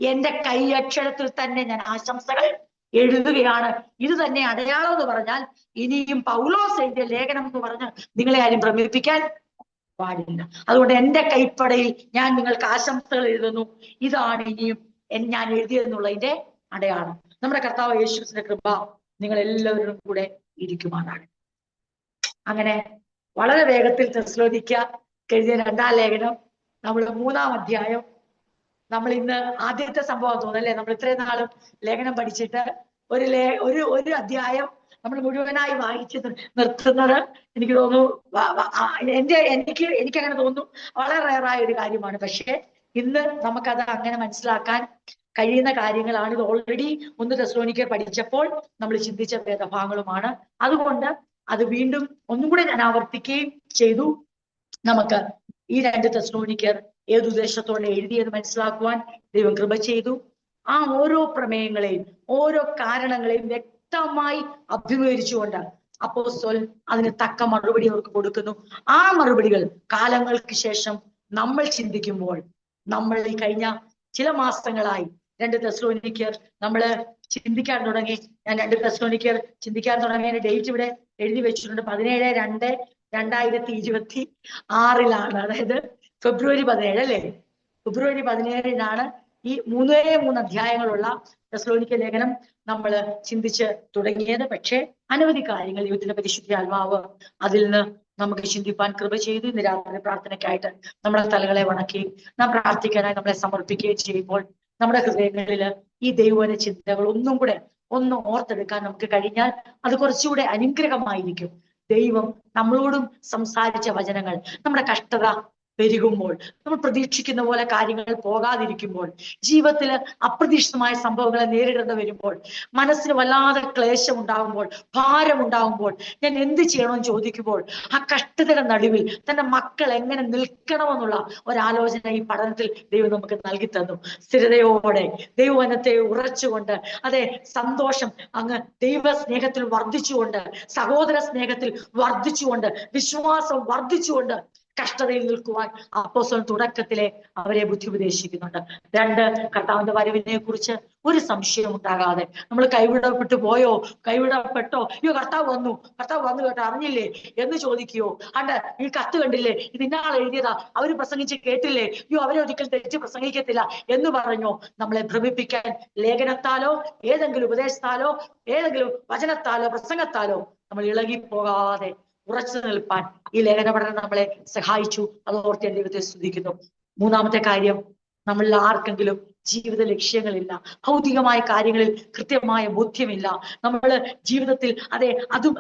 എന്റെ കൈയക്ഷരത്തിൽ തന്നെ ഞാൻ ആശംസകൾ എഴുതുകയാണ്. ഇത് തന്നെ അടയാളം എന്ന് പറഞ്ഞാൽ ഇനിയും പൗലോസ് എഴുതിയ ലേഖനം എന്ന് പറഞ്ഞ് നിങ്ങളെ ആരും ഭ്രമിപ്പിക്കാൻ പാടില്ല. അതുകൊണ്ട് എന്റെ കൈപ്പടയിൽ ഞാൻ നിങ്ങൾക്ക് ആശംസകൾ എഴുതുന്നു, ഇതാണ് ഇനിയും ഞാൻ എഴുതിയെന്നുള്ളതിന്റെ അടയാളം. നമ്മുടെ കർത്താവ് യേശുവിന്റെ കൃപ നിങ്ങൾ എല്ലാവരും കൂടെ ഇരിക്കുമാറാണ്. അങ്ങനെ വളരെ വേഗത്തിൽ തെസ്സലോനിക്ക എഴുതിയ 2-ാം ലേഖനം, നമ്മൾ 3-ാം അധ്യായം, നമ്മൾ ഇന്ന് ആദ്യത്തെ സംഭവം തോന്നല്ലേ, നമ്മൾ ഇത്രയും നാളും ലേഖനം പഠിച്ചിട്ട് ഒരു അധ്യായം നമ്മൾ മുഴുവനായി വായിച്ച് നിർത്തുന്നത് എനിക്ക് തോന്നുന്നു എനിക്ക് അങ്ങനെ തോന്നുന്നു വളരെ റയറായ ഒരു കാര്യമാണ്. പക്ഷേ ഇന്ന് നമുക്കത് അങ്ങനെ മനസ്സിലാക്കാൻ കഴിയുന്ന കാര്യങ്ങളാണ്. ഇത് ഓൾറെഡി 1 തെസ്സലോനിക്കർ പഠിച്ചപ്പോൾ നമ്മൾ ചിന്തിച്ച വേദഭാഗങ്ങളുമാണ്. അതുകൊണ്ട് അത് വീണ്ടും ഒന്നും കൂടെ ഞാൻ ആവർത്തിക്കുകയും ചെയ്തു. നമുക്ക് ഈ 2 തെസ്സലോനിക്കർ ഏത് ഉദ്ദേശത്തോടെ എഴുതിയത് മനസ്സിലാക്കുവാൻ ദൈവം കൃപ ചെയ്തു. ആ ഓരോ പ്രമേയങ്ങളെയും ഓരോ കാരണങ്ങളെയും വ്യക്തമായി അഭിമുഖീകരിച്ചുകൊണ്ട് അപ്പോസ്തലൻ അതിന് തക്ക മറുപടി അവർക്ക് കൊടുക്കുന്നു. ആ മറുപടികൾ കാലങ്ങൾക്ക് ശേഷം നമ്മൾ ചിന്തിക്കുമ്പോൾ, നമ്മൾ ഈ കഴിഞ്ഞ ചില മാസങ്ങളായി 2 തെസ്സലോനിക്കർ നമ്മള് ചിന്തിക്കാൻ തുടങ്ങി. ഞാൻ 2 തെസ്സലോനിക്കർ ചിന്തിക്കാൻ തുടങ്ങിയ ഡേറ്റ് ഇവിടെ എഴുതി വെച്ചിട്ടുണ്ട്. 17/2/2026 അതായത് ഫെബ്രുവരി 17 അല്ലേ? ഫെബ്രുവരി 17 ഈ 3 അധ്യായങ്ങളുള്ള തെസ്സലോനിക്ക ലേഖനം നമ്മൾ ചിന്തിച്ച് തുടങ്ങിയത്. പക്ഷേ അനവധി കാര്യങ്ങൾ ദൈവത്തിന്റെ പരിശുദ്ധ ആത്മാവ് അതിൽ നിന്ന് നമുക്ക് ചിന്തിപ്പാൻ കൃപ ചെയ്തു. ഇന്ന് രാത്രി പ്രാർത്ഥനയ്ക്കായിട്ട് നമ്മുടെ തലകളെ വണക്കി നാം പ്രാർത്ഥിക്കാനായി നമ്മളെ സമർപ്പിക്കുകയും ചെയ്യുമ്പോൾ നമ്മുടെ ഹൃദയങ്ങളില് ഈ ദൈവവചന ചിന്തകൾ ഒന്നും കൂടെ ഒന്ന് ഓർത്തെടുക്കാൻ നമുക്ക് കഴിഞ്ഞാൽ അത് കുറച്ചുകൂടെ അനുഗ്രഹമായിരിക്കും. ദൈവം നമ്മളോടും സംസാരിച്ച വചനങ്ങൾ നമ്മുടെ കഷ്ടത പെരുകുമ്പോൾ, നമ്മൾ പ്രതീക്ഷിക്കുന്ന പോലെ കാര്യങ്ങൾ പോകാതിരിക്കുമ്പോൾ, ജീവിതത്തില് അപ്രതീക്ഷിതമായ സംഭവങ്ങളെ നേരിടേണ്ടി വരുമ്പോൾ, മനസ്സിന് വല്ലാതെ ക്ലേശം ഉണ്ടാകുമ്പോൾ, ഭാരം ഉണ്ടാകുമ്പോൾ, ഞാൻ എന്ത് ചെയ്യണമെന്ന് ചോദിക്കുമ്പോൾ, ആ കഷ്ടതയുടെ നടുവിൽ തന്റെ മക്കൾ എങ്ങനെ നിൽക്കണമെന്നുള്ള ഒരാലോചന ഈ പഠനത്തിൽ ദൈവം നമുക്ക് നൽകി തന്നു. സ്ഥിരതയോടെ ദൈവവചനത്തെ ഉറച്ചുകൊണ്ട്, അതെ, സന്തോഷം അങ്ങ് ദൈവ സ്നേഹത്തിൽ വർദ്ധിച്ചുകൊണ്ട്, സഹോദര സ്നേഹത്തിൽ വർദ്ധിച്ചുകൊണ്ട്, വിശ്വാസം വർദ്ധിച്ചുകൊണ്ട് കഷ്ടതയിൽ നിൽക്കുവാൻ അപ്പോസ്തലൻ തുടക്കത്തിലെ അവരെ ബുദ്ധി ഉപദേശിക്കുന്നുണ്ട്. 2, കർത്താവിന്റെ വരവിനെ കുറിച്ച് ഒരു സംശയം ഉണ്ടാകാതെ, നമ്മൾ കൈവിടപ്പെട്ടു പോയോ, കൈവിടപ്പെട്ടോ, അയ്യോ കർത്താവ് വന്നു കേട്ടോ, അറിഞ്ഞില്ലേ എന്ന് ചോദിക്കുകയോ, അണ്ട് ഈ കത്ത് കണ്ടില്ലേ, ഇത് ഇന്നാൾ എഴുതിയതാ, അവര് പ്രസംഗിച്ച് കേട്ടില്ലേ, അയ്യോ അവരെ ഒരിക്കൽ തെറ്റ് പ്രസംഗിക്കത്തില്ല എന്ന് പറഞ്ഞോ നമ്മളെ ഭ്രമിപ്പിക്കാൻ ലേഖനത്താലോ ഏതെങ്കിലും ഉപദേശത്താലോ ഏതെങ്കിലും വചനത്താലോ പ്രസംഗത്താലോ നമ്മൾ ഇളകിപ്പോകാതെ ഉറച്ചു നിൽപ്പാൻ ഈ ലേഖന പഠനം നമ്മളെ സഹായിച്ചു. അതോർത്ത് ഞാൻ ദൈവത്തെ സ്തുതിക്കുന്നു. 3-ാമത്തെ കാര്യം, നമ്മളിൽ ആർക്കെങ്കിലും ജീവിത ലക്ഷ്യങ്ങളില്ല, ഭൗതികമായ കാര്യങ്ങളിൽ കൃത്യമായ ബോധ്യമില്ല, നമ്മള് ജീവിതത്തിൽ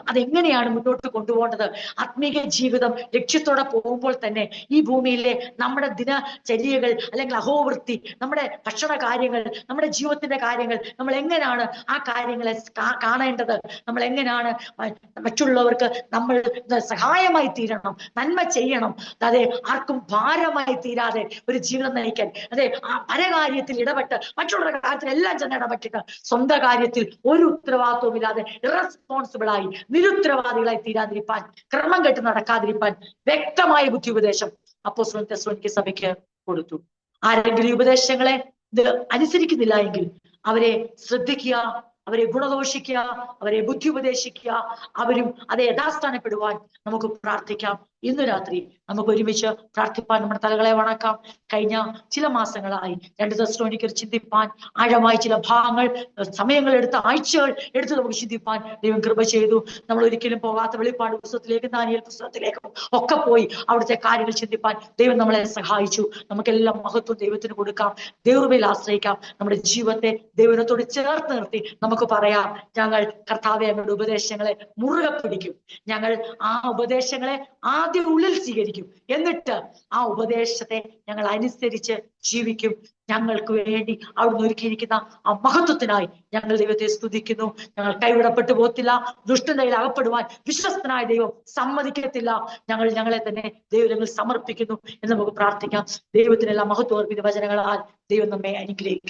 അതെങ്ങനെയാണ് മുന്നോട്ട് കൊണ്ടുപോകേണ്ടത്, ആത്മീക ജീവിതം ലക്ഷ്യത്തോടെ പോകുമ്പോൾ തന്നെ ഈ ഭൂമിയിലെ നമ്മുടെ ദിനചര്യകൾ അല്ലെങ്കിൽ അഹോവൃത്തി, നമ്മുടെ ഭക്ഷണ കാര്യങ്ങൾ, നമ്മുടെ ജീവിതത്തിന്റെ കാര്യങ്ങൾ, നമ്മൾ എങ്ങനെയാണ് ആ കാര്യങ്ങളെ കാണേണ്ടത്, നമ്മൾ എങ്ങനെയാണ് മറ്റുള്ളവർക്ക് നമ്മൾ സഹായമായി തീരണം, നന്മ ചെയ്യണം, അതെ, ആർക്കും ഭാരമായി തീരാതെ ഒരു ജീവിതം നയിക്കാൻ, അതെ, ആ പരകാര്യത്തിൽ ഇടപെട്ട് മറ്റുള്ളവരുടെ കാര്യത്തിൽ എല്ലാം ചെന്ന് ഇടപെട്ടിട്ട് സ്വന്തം കാര്യത്തിൽ ഒരു ഉത്തരവാദിത്വവും ഇല്ലാതെ ഇറസ്പോൺസിബിൾ ആയി നിരുത്തരവാദികളായി തീരാതിരിപ്പാൻ, ക്രമം കെട്ട് നടക്കാതിരിപ്പാൻ വ്യക്തമായ ബുദ്ധി ഉപദേശം അപ്പോസ്തലൻ തെസ്സലോനിക്ക സഭയ്ക്ക് കൊടുത്തു. ആരെങ്കിലും ഈ ഉപദേശങ്ങളെ ഇത് അനുസരിക്കുന്നില്ല എങ്കിൽ അവരെ ശ്രദ്ധിക്കുക, അവരെ ഗുണദോഷിക്കുക, അവരെ ബുദ്ധി ഉപദേശിക്കുക, അവരും അത് യഥാസ്ഥാനപ്പെടുവാൻ നമുക്ക് പ്രാർത്ഥിക്കാം. ഇന്ന് രാത്രി നമുക്ക് ഒരുമിച്ച് പ്രാർത്ഥിപ്പാൻ നമ്മുടെ തലകളെ വണക്കാം. കഴിഞ്ഞ ചില മാസങ്ങളായി 2 തെസ്സലോനിക്കർ ചിന്തിപ്പാൻ ആഴമായി ചില ഭാഗങ്ങൾ, സമയങ്ങൾ എടുത്ത്, ആഴ്ചകൾ എടുത്ത് നമുക്ക് ചിന്തിപ്പാൻ ദൈവം കൃപ ചെയ്തു. നമ്മൾ ഒരിക്കലും പോകാത്ത വെളിപ്പാട് പുസ്തകത്തിലേക്കും ദാനിയേൽ പുസ്തകത്തിലേക്കും ഒക്കെ പോയി അവിടുത്തെ കാര്യങ്ങൾ ചിന്തിപ്പാൻ ദൈവം നമ്മളെ സഹായിച്ചു. നമുക്കെല്ലാം മഹത്വം ദൈവത്തിന് കൊടുക്കാം, ദൈവത്തിൽ ആശ്രയിക്കാം. നമ്മുടെ ജീവിതത്തെ ദൈവത്തോട് ചേർത്ത് നിർത്തി നമുക്ക് പറയാം, ഞങ്ങൾ കർത്താവെ അങ്ങയുടെ ഉപദേശങ്ങളെ മുറുകെ പിടിക്കും, ഞങ്ങൾ ആ ഉപദേശങ്ങളെ ആദ്യം ഉള്ളിൽ സ്വീകരിക്കും, എന്നിട്ട് ആ ഉപദേശത്തെ ഞങ്ങൾ അനുസരിച്ച് ജീവിക്കും. ഞങ്ങൾക്ക് വേണ്ടി അവിടുന്ന് ഒരുക്കിയിരിക്കുന്ന ആ മഹത്വത്തിനായി ഞങ്ങൾ ദൈവത്തെ സ്തുതിക്കുന്നു. ഞങ്ങൾ കൈവിടപ്പെട്ടു പോകത്തില്ല, ദുഷ്ടതയിൽ അകപ്പെടുവാൻ വിശ്വസ്തനായ ദൈവം സമ്മതിക്കത്തില്ല. ഞങ്ങളെ തന്നെ ദൈവങ്ങൾ സമർപ്പിക്കുന്നു എന്ന് നമുക്ക് പ്രാർത്ഥിക്കാം. ദൈവത്തിനെല്ലാം മഹത്വം അർപ്പിക്കുന്ന വചനങ്ങളാൽ ദൈവം നമ്മെ അനുഗ്രഹിക്കും.